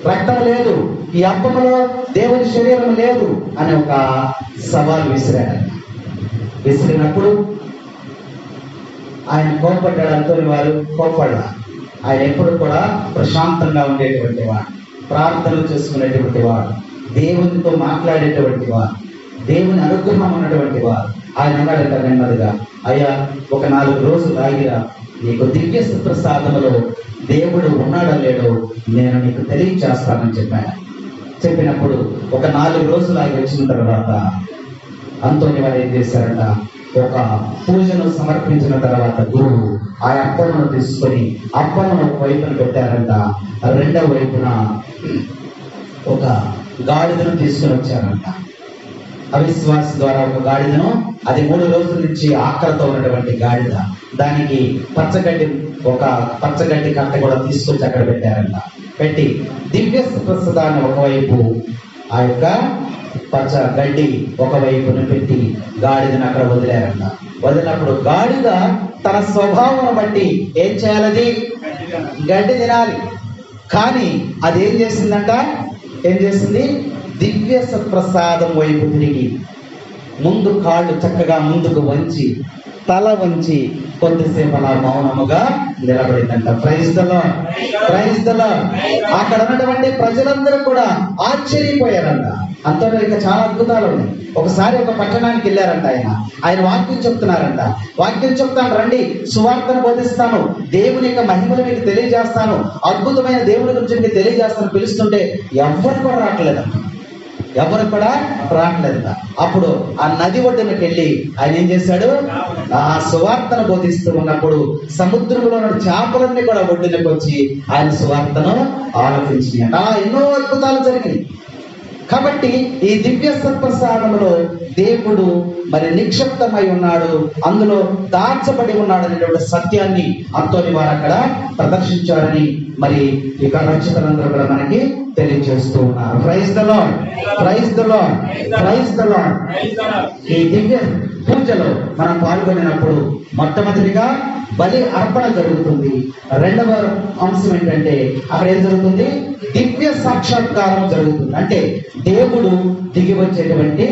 రక్తం లేదు, ఈ అప్పములో దేవుని శరీరం లేదు అని ఒక సవాల్ విసిరాడు. విసిరినప్పుడు ఆయన కోపడ్డాడు. అంతోని వారు కోపడ్డా. ఆయన ఎప్పుడు కూడా ప్రశాంతంగా ఉండేటువంటి వాడు, ప్రార్థనలు చేసుకునేటువంటి వాడు, దేవునితో మాట్లాడేటువంటి వాడు, దేవుని అనుగ్రహం ఉన్నటువంటి వాడు. ఆయన అన్నాడంట నెమ్మదిగా, అయ్యా ఒక 4 రోజులు ఆగిరా, నీకు దివ్య ప్రసాదములో దేవుడు ఉన్నాడో లేడో నేను నీకు తెలియచేస్తానని చెప్పాను. చెప్పినప్పుడు ఒక 4 రోజులు ఆగి వచ్చిన తర్వాత అంతోని వారు ఏం చేశారంట, ఒక పూజను సమర్పించిన తర్వాత గురువు ఆ అప్పమును తీసుకొని అప్పమును ఒక వైపున పెట్టారంట, రెండవ వైపున ఒక గాడిదను తీసుకుని వచ్చారంట. అవిశ్వాస ద్వారా ఒక గాడిదను, అది 3 రోజుల నుంచి ఆకలితో ఉన్నటువంటి గాడిద, దానికి ఒక పచ్చగడ్డి కట్ట కూడా తీసుకొచ్చి అక్కడ పెట్టారంట. పెట్టి దివ్య ప్రసాదాన్ని ఒకవైపు, ఆ యొక్క పచ్చ గడ్డి ఒకవైపును పెట్టి గాడిదను అక్కడ వదిలారంట. వదిలినప్పుడు గాడిద తన స్వభావం బట్టి ఏం చేయాలది? గడ్డి తినాలి. కానీ అది ఏం చేసిందంట? ఏం చేసింది? దివ్య సత్ప్రసాదం వైపు తిరిగి ముందు కాళ్ళు చక్కగా ముందుకు వంచి తల వంచి కొద్దిసేపు అలా మౌనముగా నిలబడిందంట. Praise the lord, praise the lord. అక్కడ ఉన్నటువంటి ప్రజలందరూ కూడా ఆశ్చర్యపోయారంట. అంతా ఇంకా చాలా అద్భుతాలు ఉన్నాయి. ఒకసారి ఒక పట్టణానికి వెళ్ళారంట. ఆయన వాక్యం చెప్తున్నారంట. వాక్యం చెప్తాను, రండి, సువార్తను బోధిస్తాను, దేవుని యొక్క మహిమను మీకు తెలియజేస్తాను, అద్భుతమైన దేవుని గురించి మీకు తెలియజేస్తాను పిలుస్తుంటే ఎవరు కూడా రావట్లేదంట. ఎవరు కూడా రావట్లేదంట. అప్పుడు ఆ నది ఒడ్డునకి వెళ్ళి ఆయన ఏం చేశాడు? ఆ సువార్తను బోధిస్తూ ఉన్నప్పుడు సముద్రంలో ఉన్న చేపలన్నీ కూడా ఒడ్డునకి వచ్చి ఆయన సువార్తను ఆలపించినాయి. అలా ఎన్నో అద్భుతాలు జరిగినాయి. కాబట్టి ఈ దివ్య సత్ప్రసాదంలో దేవుడు మరి నిక్షిప్తమై ఉన్నాడు, అందులో దాచబడి ఉన్నాడు అనేటువంటి సత్యాన్ని అంతోని వారు అక్కడ ప్రదర్శించారని మరి ఇక రక్షకులందరూ కూడా మనకి తెలియజేస్తూ ఉన్నారు. Praise the lord, praise the lord, praise the lord. ఈ దివ్య పూజలో మనం పాల్గొనినప్పుడు మొట్టమొదటిగా బలి అర్పణ జరుగుతుంది. రెండవ అంశం ఏంటంటే అక్కడ ఏం జరుగుతుంది? దివ్య సాక్షాత్కారం జరుగుతుంది. అంటే దేవుడు దిగి వచ్చేటువంటి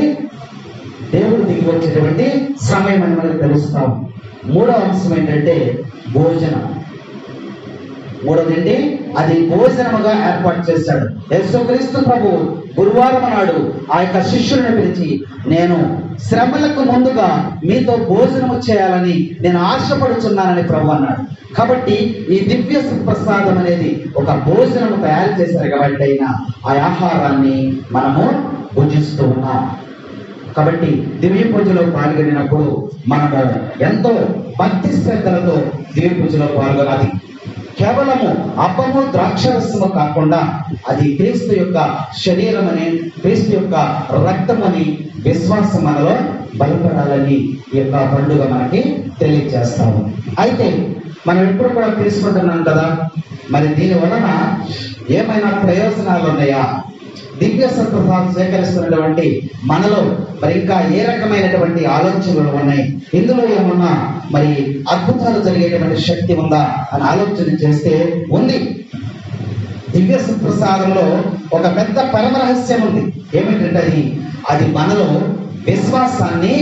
సమయం అని మనకు తెలుస్తాం. మూడవ అంశం ఏంటంటే భోజనం. మూడవది అది భోజనముగా ఏర్పాటు చేశాడు. యేసుక్రీస్తు ప్రభు గురువారం నాడు ఆ యొక్క శిష్యులను పిలిచి, నేను శ్రమలకు ముందుగా మీతో భోజనము చేయాలని నేను ఆశపడుచున్నానని ప్రభు అన్నాడు. కాబట్టి ఈ దివ్య ప్రసాదం అనేది ఒక భోజనము తయారు చేశారు కాబట్టి అయినా ఆ ఆహారాన్ని మనము భుజిస్తూ ఉన్నాం. కాబట్టి దివ్య పూజలో పాల్గొనినప్పుడు మనము ఎంతో భక్తి శ్రద్ధలతో దివ్య పూజలో పాల్గొనాలి. కేవలము అప్పము ద్రాక్షరసము కాకుండా అది క్రీస్తు యొక్క శరీరం అని, క్రీస్తు యొక్క రక్తం అని విశ్వాసం మనలో బలపడాలని ఈ యొక్క పండుగ మనకి తెలియజేస్తాము. అయితే మనం ఎప్పుడు కూడా తీసుకుంటున్నాం కదా, మరి దీని వలన ఏమైనా ప్రయోజనాలు ఉన్నాయా? దివ్య సత్ప్రసాదం స్వీకరిస్తున్నటువంటి మనలో మరి ఇంకా ఏ రకమైనటువంటి ఆలోచనలు ఉన్నాయి? ఇందులో ఏమన్నా మరి అద్భుతాలు జరిగేటువంటి శక్తి ఉందా అని ఆలోచన చేస్తే ఉంది. దివ్య ప్రసాదంలో ఒక పెద్ద పరమ రహస్యం ఉంది. ఏమిటంటే అది మనలో విశ్వాసాన్ని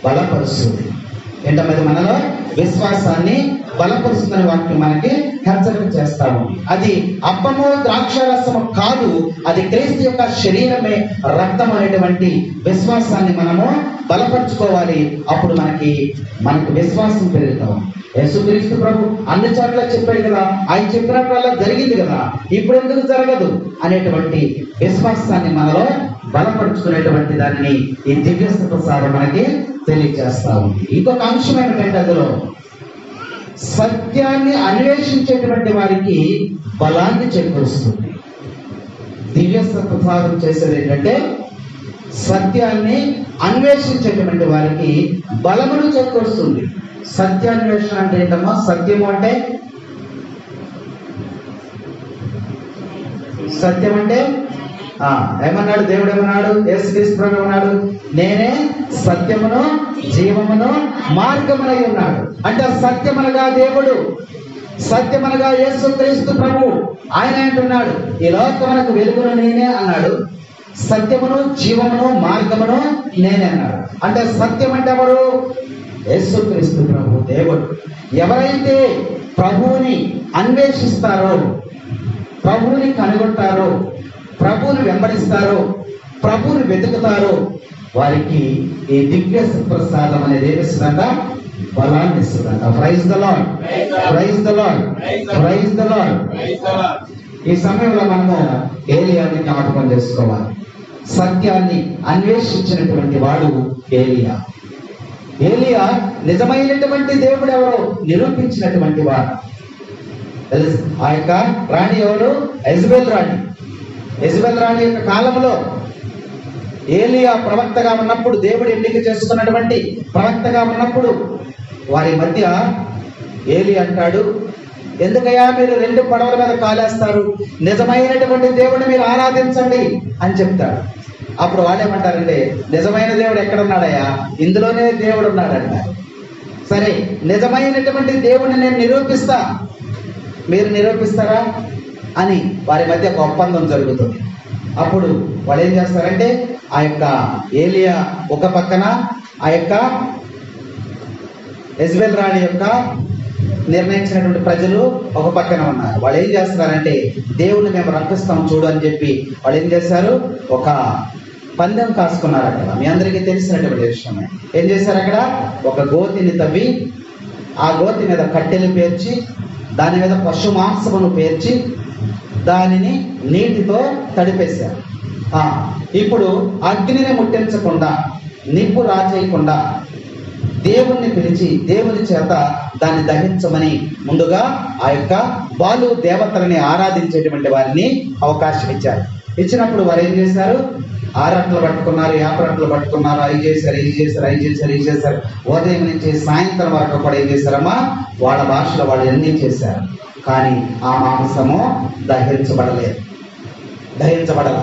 బలపరుస్తుంది. ఏంటన్నది మనలో విశ్వాసాన్ని బలపరుస్తుందని వాటిని మనకి హెచ్చరిక చేస్తాము. అది అప్పము ద్రాక్షారసము కాదు, అది క్రీస్తు యొక్క శరీరమే రక్తం అనేటువంటి విశ్వాసాన్ని మనము బలపరుచుకోవాలి. అప్పుడు మనకి విశ్వాసం పెరుగుతాం. యేసుక్రీస్తు ప్రభు అన్ని చోట్ల చెప్పాడు కదా, ఆయన చెప్పినట్లల్లా జరిగింది కదా, ఇప్పుడు ఎందుకు జరగదు అనేటువంటి విశ్వాసాన్ని మనలో బలపరుచుకునేటువంటి దానిని ఈ దివ్య ప్రసాదం మనకి తెలియజేస్తా ఉంది. ఇంకొక అంశం ఏమిటంటే అందులో సత్యాన్ని అన్వేషించేటువంటి వారికి బలాన్ని చేకూరుస్తుంది. దివ్య ప్రసాదం చేసేది ఏంటంటే సత్యాన్ని అన్వేషించేటువంటి వారికి బలమును చేకూరుస్తుంది. సత్యాన్వేషణ అంటే ఏంటమ్మా? సత్యము అంటే సత్యం అంటే ఏమన్నాడు దేవుడు? ఏమన్నాడు? యేసుక్రీస్తు ప్రభువు ఏమన్నాడు? నేనే సత్యమును జీవమును మార్గమునై ఉన్నాడు. అంటే సత్యమనగా దేవుడు, సత్యమనగా యేసుక్రీస్తు ప్రభువు. ఆయన అంటున్నాడు ఈ లోకమునకు వెలుగును నేనే అన్నాడు, సత్యమును జీవమును మార్గమును నేనే అన్నాడు. అంటే సత్యం అంటే ఎవరు? యేసుక్రీస్తు ప్రభు, దేవుడు. ఎవరైతే ప్రభువుని అన్వేషిస్తారో, ప్రభువుని కనుగొంటారో, ప్రభువుని వెంబడిస్తారో, ప్రభువుని వెతుకుతారో వారికి ఈ దివ్య ప్రసాదం అనేది ఏమిస్తుందంట? బలాన్ని ఇస్తుందంట. Praise the lord, praise the lord, praise the lord. ఈ సమయంలో మనము ఏలియాని జ్ఞాపకం చేసుకోవాలి. సత్యాన్ని అన్వేషించినటువంటి వాడు ఏలియా. ఏలియా నిజమైనటువంటి దేవుడు ఎవరో నిరూపించినటువంటి వాడు. ఆ యొక్క రాణి ఎవరు? యెజబెల్ రాణి. యెజబెల్ రాణి యొక్క కాలంలో ఏలియా ప్రవక్తగా ఉన్నప్పుడు, దేవుడు ఎన్నిక చేసుకున్నటువంటి ప్రవక్తగా ఉన్నప్పుడు వారి మధ్య ఏలి అంటాడు, ఎందుకయ్యా మీరు 2 పడవల మీద కాలేస్తారు? నిజమైనటువంటి దేవుడిని మీరు ఆరాధించండి అని చెప్తాడు. అప్పుడు వాళ్ళు ఏమంటారంటే, నిజమైన దేవుడు ఎక్కడున్నాడయ్యా? ఇందులోనే దేవుడు ఉన్నాడంట. సరే, నిజమైనటువంటి దేవుడిని నేను నిరూపిస్తా, మీరు నిరూపిస్తారా అని వారి మధ్య ఒక ఒప్పందం జరుగుతుంది. అప్పుడు వాళ్ళు ఏం చేస్తారంటే, ఆ యొక్క ఏలియా ఒక పక్కన, ఆ యొక్క యెజబెల్ రాణి యొక్క నిర్ణయించినటువంటి ప్రజలు ఒక పక్కన ఉన్నారు. వాళ్ళు ఏం చేస్తున్నారంటే, దేవుణ్ణి మేము రప్పిస్తాం చూడు అని చెప్పి వాళ్ళు ఏం చేశారు? ఒక పందెం కాసుకున్నారు అక్కడ. మీ అందరికీ తెలిసినటువంటి విషయమే. ఏం చేశారు? అక్కడ ఒక గోతిని తవ్వి, ఆ గోతి మీద కట్టెలు పేర్చి, దాని మీద పశు మాంసమును పేర్చి, దానిని నీటితో తడిపేశారు. ఇప్పుడు అగ్నిని ముట్టించకుండా, నిప్పు రాచేయకుండా దేవుణ్ణి పిలిచి దేవుని చేత దాన్ని దహించమని ముందుగా ఆ యొక్క బాలు దేవతలని ఆరాధించేటువంటి వారిని అవకాశం ఇచ్చారు. ఇచ్చినప్పుడు వారు ఏం చేశారు? 6 అట్టలు పట్టుకున్నారు, 50 అట్టలు పట్టుకున్నారు, అవి చేశారు, ఇది చేశారు, అవి చేశారు, ఇది చేశారు. ఉదయం నుంచి సాయంత్రం వరకు కూడా ఏం చేశారమ్మా? వాళ్ళ భాషలో వాళ్ళు ఎన్ని చేశారు. కానీ ఆ మాంసము దహించబడలేదు, దహించబడాల.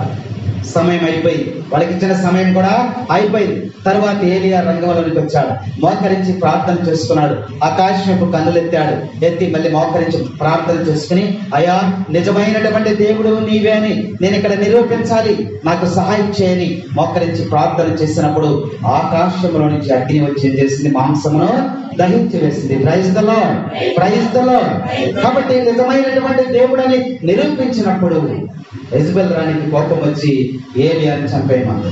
సమయం అయిపోయింది, వాళ్ళకి ఇచ్చిన సమయం కూడా అయిపోయింది. తర్వాత ఏలియా రంగంలోనికి వచ్చాడు, మోకరించి ప్రార్థన చేసుకున్నాడు. ఆకాశంపు కన్నులెత్తాడు, ఎత్తి మళ్ళీ మోకరించి ప్రార్థన చేసుకుని, అయ్యా నిజమైనటువంటి దేవుడు నీవే అని నేను ఇక్కడ నిరూపించాలి, నాకు సహాయం చేయని మోకరించి ప్రార్థన చేసినప్పుడు ఆకాశంలో నుంచి అగ్ని వచ్చి ఏం చేసింది? మాంసమును దహించి వేసింది. Praise the lord, praise the lord. కాబట్టి నిజమైనటువంటి దేవుడని నిరూపించినప్పుడు యెజబెల్ రాణికి కోపం వచ్చి ఏలియాని చంపేయమంది.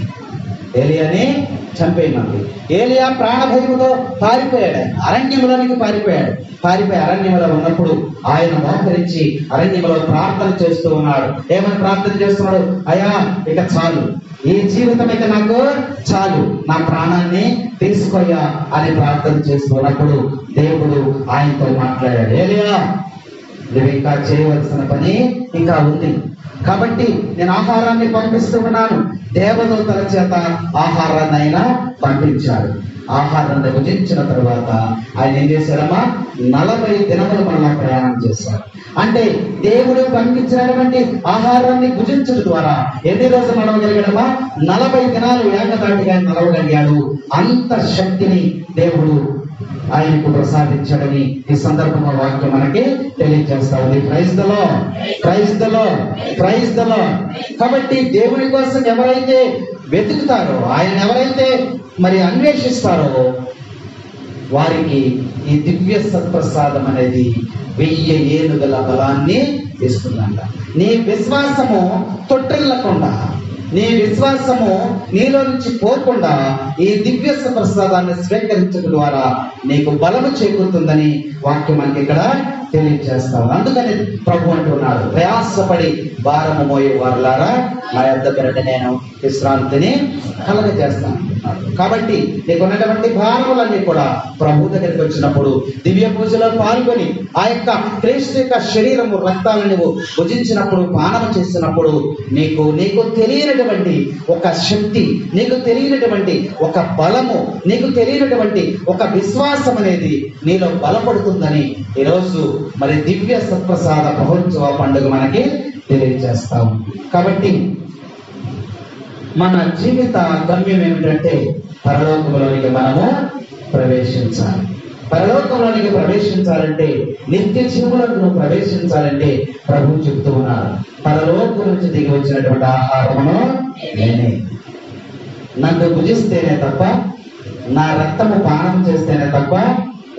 ఏలియాని చంపేయమంది. ఏలియా ప్రాణభయముతో పారిపోయాడు, అరణ్యంలోనికి పారిపోయాడు. పారిపోయి అరణ్యంలో ఉన్నప్పుడు ఆయన మోకరించి అరణ్యంలో ప్రార్థన చేస్తూ ఉన్నాడు. ఏమని ప్రార్థన చేస్తున్నాడు? అయ్యా ఇక చాలు, ఈ జీవితం ఇక నాకు చాలు, నా ప్రాణాన్ని తీసుకోయా అని ప్రార్థన చేస్తున్నప్పుడు దేవుడు ఆయనతో మాట్లాడాడు. ఏలియా నువ్వు ఇంకా చేయవలసిన పని ఇంకా ఉంది, కాబట్టి నేను ఆహారాన్ని పంపిస్తూ ఉన్నాను. దేవదూతల చేత ఆహారాన్ని ఆయన పంపించాడు. ఆహారాన్ని భుజించిన తర్వాత ఆయన ఏం చేశారమ్మా? 40 దినములు మళ్ళా ప్రయాణం చేశారు. అంటే దేవుడు పంపించినటువంటి ఆహారాన్ని భుజించడం ద్వారా ఎన్ని రోజులు నడవగలిగాడమ్మా? 40 దినాలు ఏకదాటిగా నడవగలిగాడు. అంత శక్తిని దేవుడు ఆయనకు ప్రసాదించాడని ఈ సందర్భంగా వాక్యం మనకి తెలియజేస్తా ఉంది. Praise the lord, praise the lord, praise the lord. కాబట్టి దేవుని కోసం ఎవరైతే వెతుకుతారో, ఆయన ఎవరైతే మరి అన్వేషిస్తారో వారికి ఈ దివ్య సత్ప్రసాదం అనేది 1000 ఏనుగుల బలాన్ని ఇస్తుందంట. నీ విశ్వాసము తొట్టిల్లకుండా, నీ విశ్వాసము నీలో నుంచి పోకుండా ఈ దివ్య సత్ప్రసాదాన్ని స్వీకరించడం ద్వారా నీకు బలము చేకూరుతుందని వాక్యం మనకి ఇక్కడ తెలియజేస్తాం. అందుకని ప్రభు అంటున్నాడు, ప్రయాసపడి భారము మోయే వారులారా నా యొద్ద రండి, నేను విశ్రాంతిని కలగజేస్తాను. కాబట్టి నీకున్నటువంటి భారములన్నీ కూడా ప్రభు దగ్గరికి వచ్చినప్పుడు దివ్య పూజలో పాల్గొని ఆ యొక్క క్రీస్తు యొక్క శరీరము రక్తాలను నువ్వు భుజించినప్పుడు, పానము చేసినప్పుడు నీకు తెలియనటువంటి ఒక శక్తి, నీకు తెలియనటువంటి ఒక బలము, నీకు తెలియనటువంటి ఒక విశ్వాసం అనేది నీలో బలపడుతుందని ఈరోజు మరి దివ్య సత్ప్రసాద మహోత్సవ పండుగ మనకి తెలియజేస్తాం. కాబట్టి మన జీవిత గమ్యం ఏమిటంటే పరలోకంలోనికి మనము ప్రవేశించాలి. పరలోకంలోనికి ప్రవేశించాలంటే, నిత్య జీవులకు నువ్వు ప్రవేశించాలంటే ప్రభు చెప్తూ ఉన్నారు, పరలోకం నుంచి దిగి వచ్చినటువంటి ఆహారమును నేనే, నన్ను భుజిస్తేనే తప్ప, నా రక్తము పానం చేస్తేనే తప్ప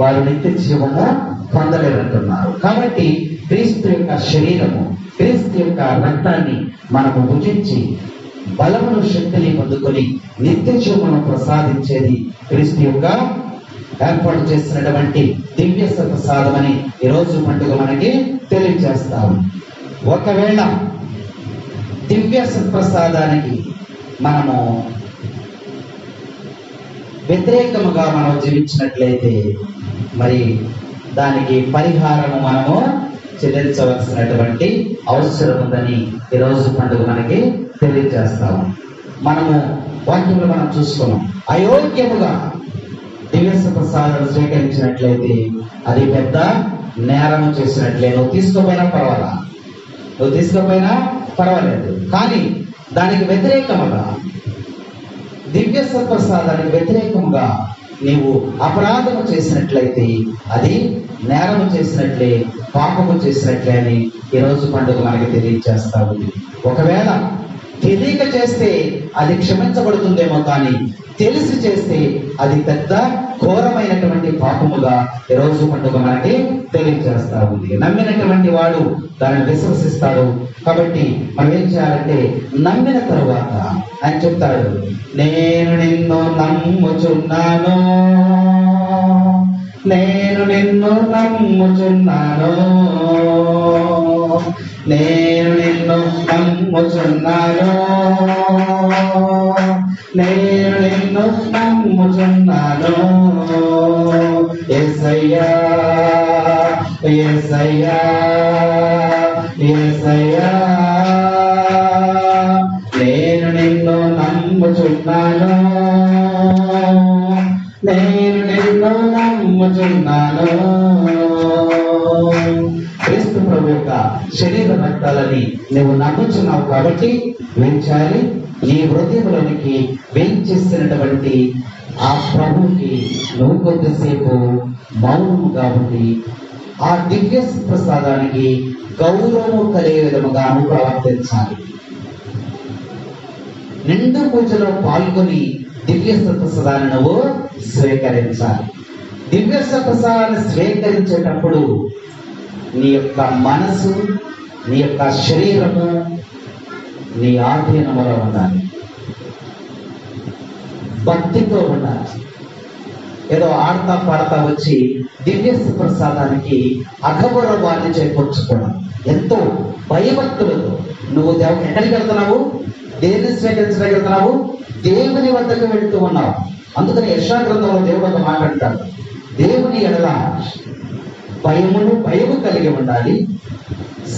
వారు నిత్య జీవము పొందలేరంటున్నారు. కాబట్టి క్రీస్తు యొక్క శరీరము, క్రీస్తు యొక్క రక్తాన్ని మనము భుజించి బలమును, శక్తిని పొందుకొని నిత్య జీవమును ప్రసాదించేది క్రీస్తు యొక్క ఏర్పాటు చేసినటువంటి దివ్య సత్ప్రసాదమని ఈరోజు పండుగ మనకి తెలియజేస్తాము. ఒకవేళ దివ్య సత్ప్రసాదానికి మనము వ్యతిరేకముగా మనం జీవించినట్లయితే మరి దానికి పరిహారము మనము చెల్లించవలసినటువంటి అవసరం ఉందని ఈరోజు పండుగ మనకి తెలియజేస్తాము. మనము వాక్యంలో మనం చూసుకున్నాం, అయోగ్యముగా దివ్య ప్రసాదం స్వీకరించినట్లయితే అది పెద్ద నేరము చేసినట్లే. నువ్వు తీసుకోపోయినా పర్వాలేదు, కానీ దానికి వ్యతిరేకముగా, దివ్య సత్ప్రసాదానికి వ్యతిరేకముగా నీవు అపరాధము చేసినట్లయితే అది నేరము చేసినట్లే, పాపము చేసినట్లే అని ఈరోజు పండుగ మనకి తెలియజేస్తా ఉంది. ఒకవేళ తెలియక చేస్తే అది క్షమించబడుతుందేమో, కానీ తెలిసి చేస్తే అది పెద్ద ఘోరమైనటువంటి పాపముగా ఈరోజు పండుగ మనకి తెలియజేస్తా ఉంది. నమ్మినటువంటి వాడు దానిని విశ్వసిస్తాడు. కాబట్టి మనం ఏం చేయాలంటే, నమ్మిన తరువాత ఆయన చెప్తాడు, నేను నిన్ను నమ్ముచున్నాను, నేను నిన్ను నమ్ముచున్నాను, నేను నిన్ను నమ్ముచున్నాను, నేను నిన్ను నమ్ముచున్నాను, యేసయ్యా యేసయ్యా యేసయ్యా, నేను నిన్ను నమ్ముచున్నాను, నేను నిన్ను నమ్ముచున్నాను. క్రీస్తు ప్రభు యొక్క శరీర రక్తాలని నువ్వు నమ్ముచున్నావు కాబట్టి ఏం చేయాలి? నీ హృదయంలోనికి వేయించేసినటువంటి ఆ ప్రభుకి నువ్వు కొద్దిసేపు మౌనముగా ఉండి ఆ దివ్య ప్రసాదానికి గౌరవము కలిగే విధముగా నువ్వు ప్రవర్తించాలి. నిండు పూజలో పాల్గొని దివ్య ప్రసాదాన్ని నువ్వు స్వీకరించాలి. దివ్య ప్రసాదాన్ని స్వీకరించేటప్పుడు నీ యొక్క మనసు, నీ యొక్క శరీరము నీ ఆధీనములో ఉండాలి, భక్తితో ఉండాలి. ఏదో ఆడతా పాడతా వచ్చి దివ్య ప్రసాదానికి అగౌరవాన్ని చేకూర్చుకోవడం, ఎంతో భయభక్తులతో నువ్వు ఎక్కడికి వెళ్తున్నావు? దేన్ని స్వీకరించడానికి వెళ్తున్నావు? దేవుని వద్దకు వెళుతూ ఉన్నావు. అందుకని యెషయా గ్రంథంలో దేవుడు ఒక మాట అంటాడు, దేవుని ఎడల భయము కలిగి ఉండాలి,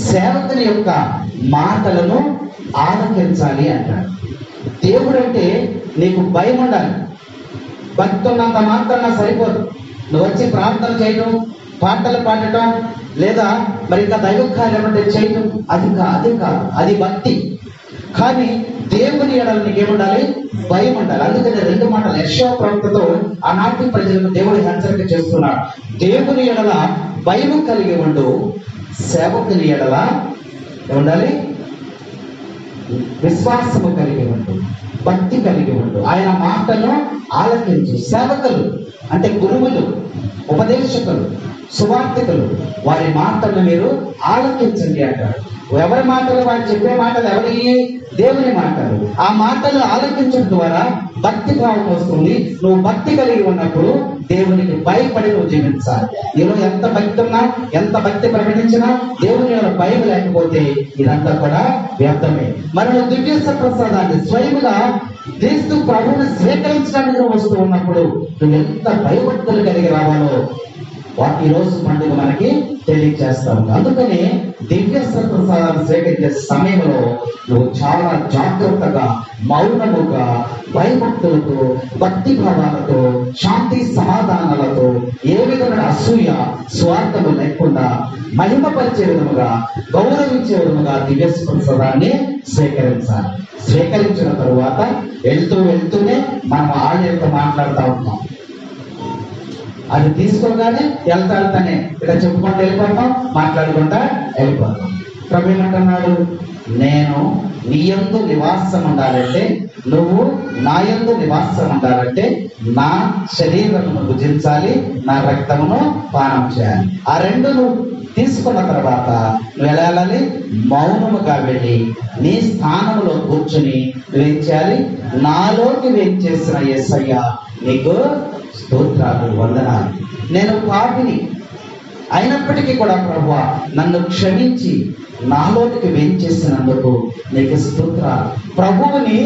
సేవకుని యొక్క మాటలను ఆలకించాలి అంటాడు. దేవుడు అంటే నీకు భయం ఉండాలి. భక్తి ఉన్నంత మాత్రాన సరిపోదు. నువ్వు వచ్చి ప్రార్థన చేయడం, పాటలు పాడటం, లేదా మరి ఇంకా దైవ కార్యం అంటే చేయడం, అది కాదు, అది భక్తి. కానీ దేవుని ఎడల నీకేముండాలి? భయం ఉండాలి. అందుకని 2 మాటలు యెషయా ప్రవక్తతో ఆనాటి ప్రజలకు దేవుడు హెచ్చరిక చేస్తున్నాడు. దేవుని ఎడల భయం కలిగి ఉండు, సేవకుని ఎడల ఉండాలి విశ్వాసము కలిగి ఉండు, భక్తి కలిగి ఉండు, ఆయన మాటలను ఆలకించు. సేవకులు అంటే గురువులు, ఉపదేశకులు, సువార్థికులు, వారి మాటలను మీరు ఆలకించండి అంటారు. ఎవరి మాటలు? వారు చెప్పే మాటలు ఎవరి? దేవుని మాటలు. ఆ మాటలు ఆలకించడం ద్వారా భక్తి భావం వస్తుంది. నువ్వు భక్తి కలిగి ఉన్నప్పుడు దేవునికి భయపడి నువ్వు జీవించాలి. నీలో ఎంత భక్తి ఉన్నా, ఎంత భక్తి ప్రకటించినా దేవుని యొక్క భయం లేకపోతే ఇదంతా కూడా వ్యర్థమే. మరి నువ్వు దివ్య ప్రసాదాన్ని స్వయముగా క్రీస్తు ప్రభువుని స్వీకరించడానికి నువ్వు వస్తూ ఉన్నప్పుడు నువ్వు ఎంత భయభక్తులు కలిగి రావాలో ఈ రోజు పండుగ మనకి తెలియజేస్తాము. అందుకని దివ్య ప్రసాదాన్ని స్వీకరించే సమయంలో నువ్వు చాలా జాగ్రత్తగా, మౌనముగా, భయభక్తులతో, భక్తి భావాలతో, శాంతి సమాధానాలతో, ఏ విధమైన అసూయ, స్వార్థము లేకుండా మహిమపరిచే విధముగా, గౌరవించే విధముగా దివ్య ప్రసాదాన్ని స్వీకరించాలి. స్వీకరించిన తరువాత వెళ్తూనే మనం ఆళ్ళతో మాట్లాడుతూ ఉంటాం. అది తీసుకోగానే వెళ్తానే ఇలా చెప్పుకుంటూ వెళ్ళిపోతాం, మాట్లాడుకుంటా వెళ్ళిపోతాం. ప్రభు ఏమంటున్నాడు? నేను నీ యందు నివాసం ఉండాలంటే, నువ్వు నా యందు నివాసం ఉండాలంటే నా శరీరమును భుజించాలి, నా రక్తమును పానం చేయాలి. ఆ 2 నువ్వు తీసుకున్న తర్వాత నువ్వు ఎలా వెళ్ళాలి? మౌనముగా వెళ్ళి నీ స్థానంలో కూర్చుని నువ్వేం చేయాలి? నాలోకి వేం చేసిన యేసయ్య నీకు స్తోత్రాలు, వందనాలు. నేను పాపిని అయినప్పటికీ కూడా ప్రభువా నన్ను క్షమించి నాలోకి వేయించేసినందుకు నీకు స్తోత్రాలు. ప్రభువుని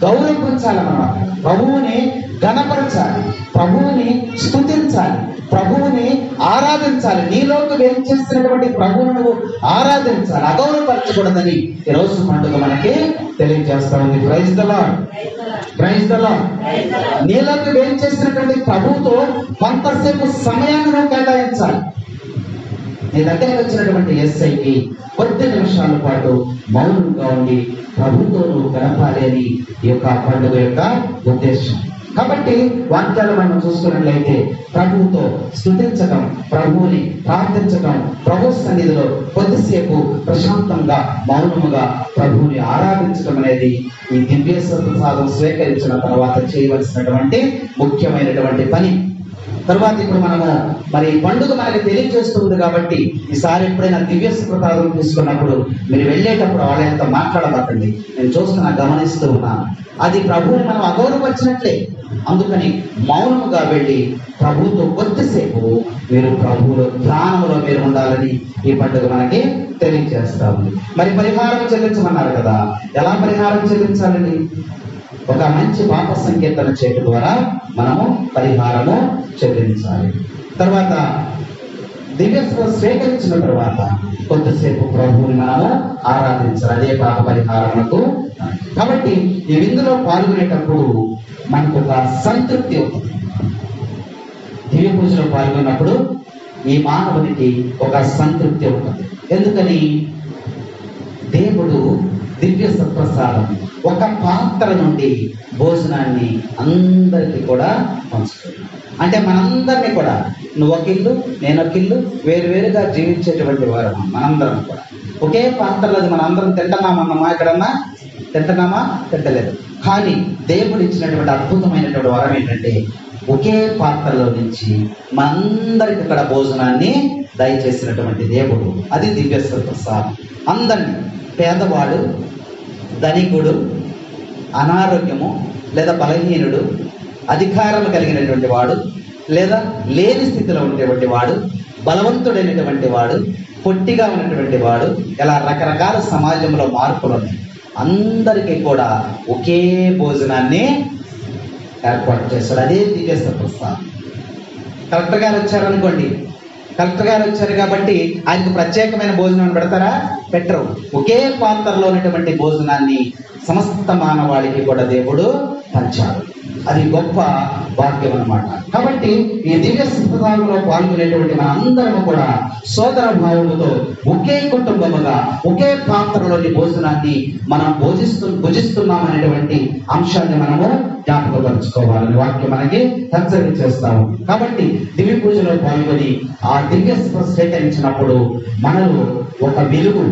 గౌరవించాలన్నమాట. ప్రభువుని ఘనపరచాలి, ప్రభువుని స్తుతించాలి, ప్రభువుని ఆరాధించాలి. నీలోకి వేయించేసినటువంటి ప్రభువును నువ్వు ఆరాధించాలి, అగౌరవపరచకూడదని ఈరోజు పండుగ మనకి తెలియజేస్తా ఉంది. Praise the lord, praise the lord. నీలోకి వేయించేసినటువంటి ప్రభువుతో కొంతసేపు సమయాన్ని నువ్వు కేటాయించాలి. నీ దగ్గరికి వచ్చినటువంటి యేసయ్యకి కొద్ది నిమిషాల పాటు మౌనంగా ఉండి ప్రభుతో నువ్వు గడపాలి అని ఈ యొక్క పండుగ యొక్క ఉద్దేశం. కాబట్టి వాక్యాలు మనం చూసుకున్నట్లయితే ప్రభువుతో స్తుతించడం, ప్రభువుని ప్రార్థించడం, ప్రభు సన్నిధిలో కొద్దిసేపు ప్రశాంతంగా మౌనముగా ప్రభువుని ఆరాధించడం అనేది ఈ దివ్య ప్రసాదం స్వీకరించిన తర్వాత చేయవలసినటువంటి ముఖ్యమైనటువంటి పని. తర్వాత ఇప్పుడు మనము మరి పండుగ మనకి తెలియజేస్తుంది కాబట్టి ఈసారి ఎప్పుడైనా దివ్య ప్రసాదం తీసుకున్నప్పుడు మీరు వెళ్ళేటప్పుడు వాళ్ళతో మాట్లాడబట్టండి. నేను చూస్తున్నా, గమనిస్తూ ఉన్నాను. అది ప్రభువుని మనం అగౌరవపరిచినట్లే. అందుకని మౌనముగా వెళ్ళి ప్రభువుతో కొద్దిసేపు మీరు ప్రభువులో ధ్యానంలో మీరు ఉండాలని ఈ పండుగ మనకి తెలియజేస్తా ఉంది. మరి పరిహారం చెల్లించమన్నారు కదా, ఎలా పరిహారం చెల్లించాలండి? ఒక మంచి పాప సంకీర్తన చేయడం ద్వారా మనము పరిహారము చెల్లించాలి. తర్వాత దివ్య స్వీకరించిన తర్వాత కొద్దిసేపు ప్రభువుని మనము ఆరాధించాలి. అదే పాప పరిహారములకు. కాబట్టి ఈ విందులో పాల్గొనేటప్పుడు మనకు ఒక సంతృప్తి అవుతుంది. దివ్య పూజలో పాల్గొన్నప్పుడు ఈ మానవునికి ఒక సంతృప్తి అవుతుంది. ఎందుకని? దేవుడు దివ్య సత్ప్రసాదం ఒక పాత్ర నుండి భోజనాన్ని అందరికీ కూడా పంచుతుంది. అంటే మనందరినీ కూడా, నువ్వు ఒక ఇల్లు, నేను ఒక ఇల్లు, వేరువేరుగా జీవించేటువంటి వారు మనందరం కూడా ఒకే పాత్రలో మనందరం తింటున్నామన్నమా? ఎక్కడన్నా తింటున్నామా? తింటలేదు. కానీ దేవుడు ఇచ్చినటువంటి అద్భుతమైనటువంటి వరం ఏంటంటే ఒకే పాత్రలో నుంచి మనందరికి ఇక్కడ భోజనాన్ని దయచేసినటువంటి దేవుడు. అది దివ్య ప్రసాదం. అందరినీ, పేదవాడు, ధనికుడు, అనారోగ్యము లేదా బలహీనుడు, అధికారం కలిగినటువంటి వాడు లేదా లేని స్థితిలో ఉండేటువంటి వాడు, బలవంతుడైనటువంటి వాడు, పొట్టిగా ఉన్నటువంటి వాడు, ఇలా రకరకాల సమాజంలో మార్పులు ఉన్నాయి. అందరికీ కూడా ఒకే భోజనాన్ని ఏర్పాటు చేస్తాడు. అదే దివ్య ప్రసాదం. కలెక్టర్ గారు వచ్చారనుకోండి, కలెక్టర్ గారు వచ్చారు కాబట్టి ఆయనకు ప్రత్యేకమైన భోజనం పెడతారా? పెట్టరు. ఒకే పాత్రలో ఉన్నటువంటి భోజనాన్ని సమస్త మానవాళికి కూడా దేవుడు పంచాడు. అది గొప్ప భాగ్యం అన్నమాట. కాబట్టి ఈ దివ్య ప్రసాదంలో పాల్గొనేటువంటి మన అందరము కూడా సోదర భావముతో ఒకే కుటుంబముగా ఒకే పాత్రలోని భోజనాన్ని మనం భుజిస్తున్నాం అనేటువంటి అంశాన్ని మనము జ్ఞాపకపరుచుకోవాలని వాక్యం మనకి హెచ్చరిక చేస్తాము. కాబట్టి దివ్య పూజలో పాల్గొని ఆ దివ్య స్వీకరించినప్పుడు మనలో ఒక వెలుగు,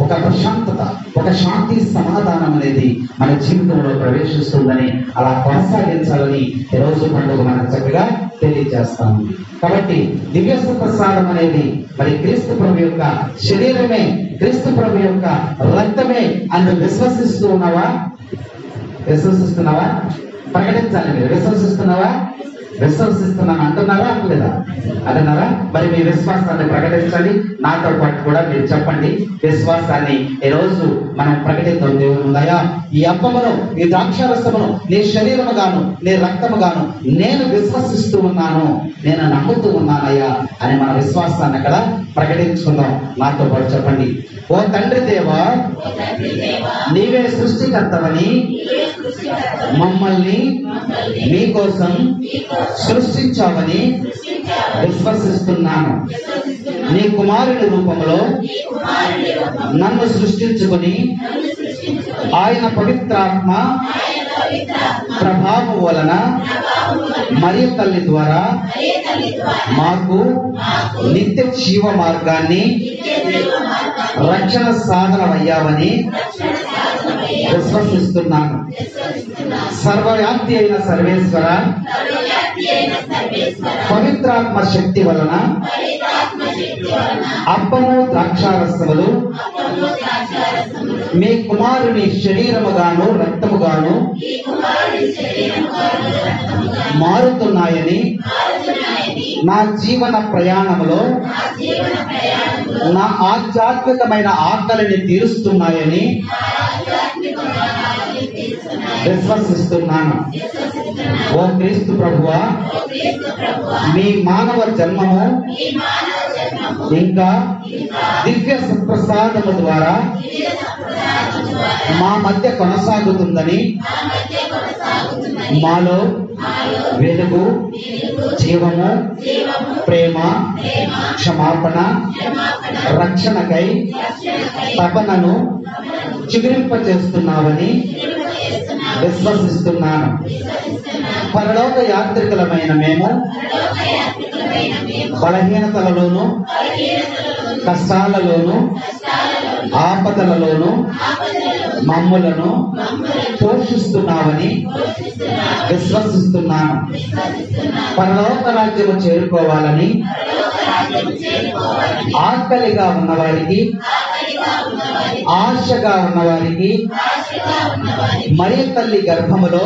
ఒక ప్రశాంతత, ఒక శాంతి సమాధానం అనేది మన జీవితంలో ప్రవేశిస్తుందని, అలా కొనసాగించాలని ఈరోజు పండుగ మనం చక్కగా తెలియజేస్తాము. కాబట్టి దివ్య ప్రసాదం అనేది మరి క్రీస్తు ప్రభు యొక్క శరీరమే, క్రీస్తు ప్రభు యొక్క రక్తమే అని విశ్వసిస్తున్నావా? ప్రకటించాలి. మీరు విశ్వసిస్తున్నావా? విశ్వసిస్తున్నాను అంటున్నారా? అంటలేదా? అంటున్నారా? మరి మీ విశ్వాసాన్ని ప్రకటించాలి. నాతో పాటు కూడా మీరు చెప్పండి. విశ్వాసాన్ని ఈరోజు మనం ప్రకటిద్దాం. దేవుని దయ ఈ అప్పమును, ఈ ద్రాక్షారసమును నీ శరీరముగాను నీ రక్తముగాను నేను విశ్వసిస్తూ ఉన్నాను, నేను నమ్ముతూ ఉన్నానయ్యా అని మన విశ్వాసాన్ని అక్కడ ప్రకటించుకుందాం. నాతో పాటు చెప్పండి. ఓ తండ్రి దేవా, నీవే సృష్టికర్తవని మమ్మల్ని నీకోసం సృష్టించావని విశ్వసిస్తున్నాను. నీ కుమారుని రూపంలో నన్ను సృష్టించుకుని ఆయన పవిత్రాత్మ ప్రభావం వలన మరియ తల్లి ద్వారా మాకు నిత్య జీవ మార్గాన్ని రక్షణ సాధనమయ్యావని విశ్వసిస్తున్నాను. సర్వవ్యాప్తి అయిన సర్వేశ్వర, పవిత్రాత్మ శక్తి వలన అప్పము ద్రాక్షారసములు మీ కుమారుని శరీరముగాను రక్తముగాను మారుతున్నాయని, నా జీవన ప్రయాణములో నా ఆధ్యాత్మికమైన ఆకలిని తీరుస్తున్నాయని విశ్వసిస్తున్నాను. ఓ క్రీస్తు ప్రభువా, మీ మానవ జన్మము ఇంకా దివ్య ప్రసాదము ద్వారా మా మధ్య కొనసాగుతుందని, మాలో వెలుగు, జీవము, ప్రేమ, క్షమాపణ, రక్షణకై తపనను చిగురింపచేస్తున్నావని విశ్వసిస్తున్నాను. పరలోక యాత్రికులమైన మేము బలహీనతలలోను, కష్టాలలోను, ఆపదలలోను మమ్ములను పోషిస్తున్నావని విశ్వసిస్తున్నాను. పరలోక రాజ్యము చేరుకోవాలని ఆకలిగా ఉన్నవారికి, ఆశగా ఉన్నవారికి మరియ తల్లి గర్భములో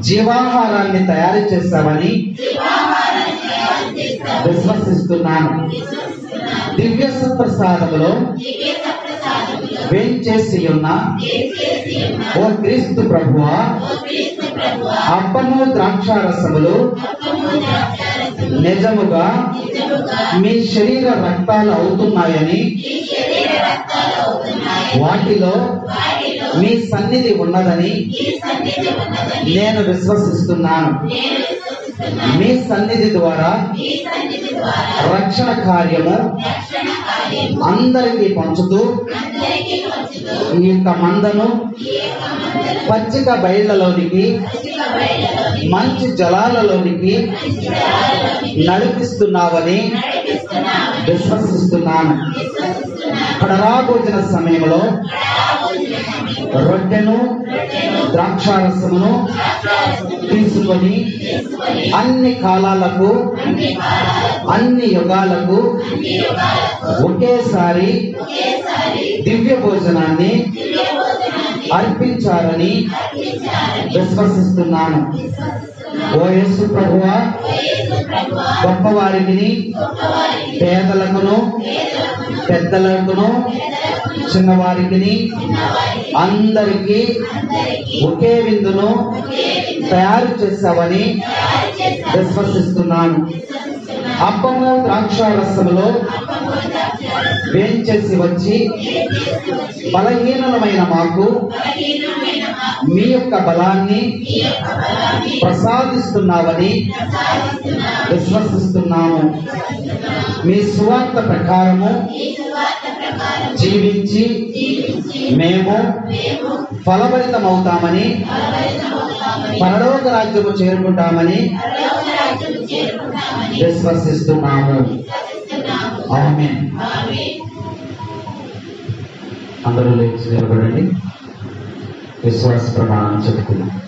జీవాహారాన్ని తయారు చేస్తామని విశ్వసిస్తున్నాను. దివ్య ప్రసాదములో వేంచేసి ఉన్న ఓ క్రీస్తు ప్రభువా, అప్పము ద్రాక్షారసములు నిజముగా మీ శరీర రక్తాలు అవుతున్నాయని, వాటిలో మీ సన్నిధి ఉన్నదని నేను విశ్వసిస్తున్నాను. మీ సన్నిధి ద్వారా రక్షణ కార్యము అందరికీ పంచుతూ ఈ యొక్క మందను పచ్చిక బయళ్లలోనికి, మంచి జలాలలోనికి నడిపిస్తున్నావని విశ్వసిస్తున్నాను. పడరాభోజన సమయంలో రొట్టెను ద్రాక్షారసమును తీసుకొని అన్ని కాలాలకు, అన్ని యుగాలకు ఒకేసారి దివ్య భోజనాన్ని అర్పించారని విశ్వసిస్తున్నాను. ఓ యేసు ప్రభువా, గొప్పవారికి, పేదలకును, పెద్దలకును, చిన్నవారికి అందరికీ ఒకే విందును తయారు చేశావని విశ్వసిస్తున్నాను. అప్పము ద్రాక్షారసములో వేంచేసి వచ్చి బలహీనమైన మాకు మీ యొక్క బలాన్ని ప్రసాదిస్తున్నావని విశ్వసిస్తున్నాము. మీ సువార్త ప్రకారము జీవించి మేము ఫలభరితమవుతామని, పరలోక రాజ్యము చేరుకుంటామని విశ్వసిస్తున్నాము. ఆమేన్. అందరూ లేచి నిలబడండి. విశ్వాస ప్రమాణం చెప్పుకున్నాం.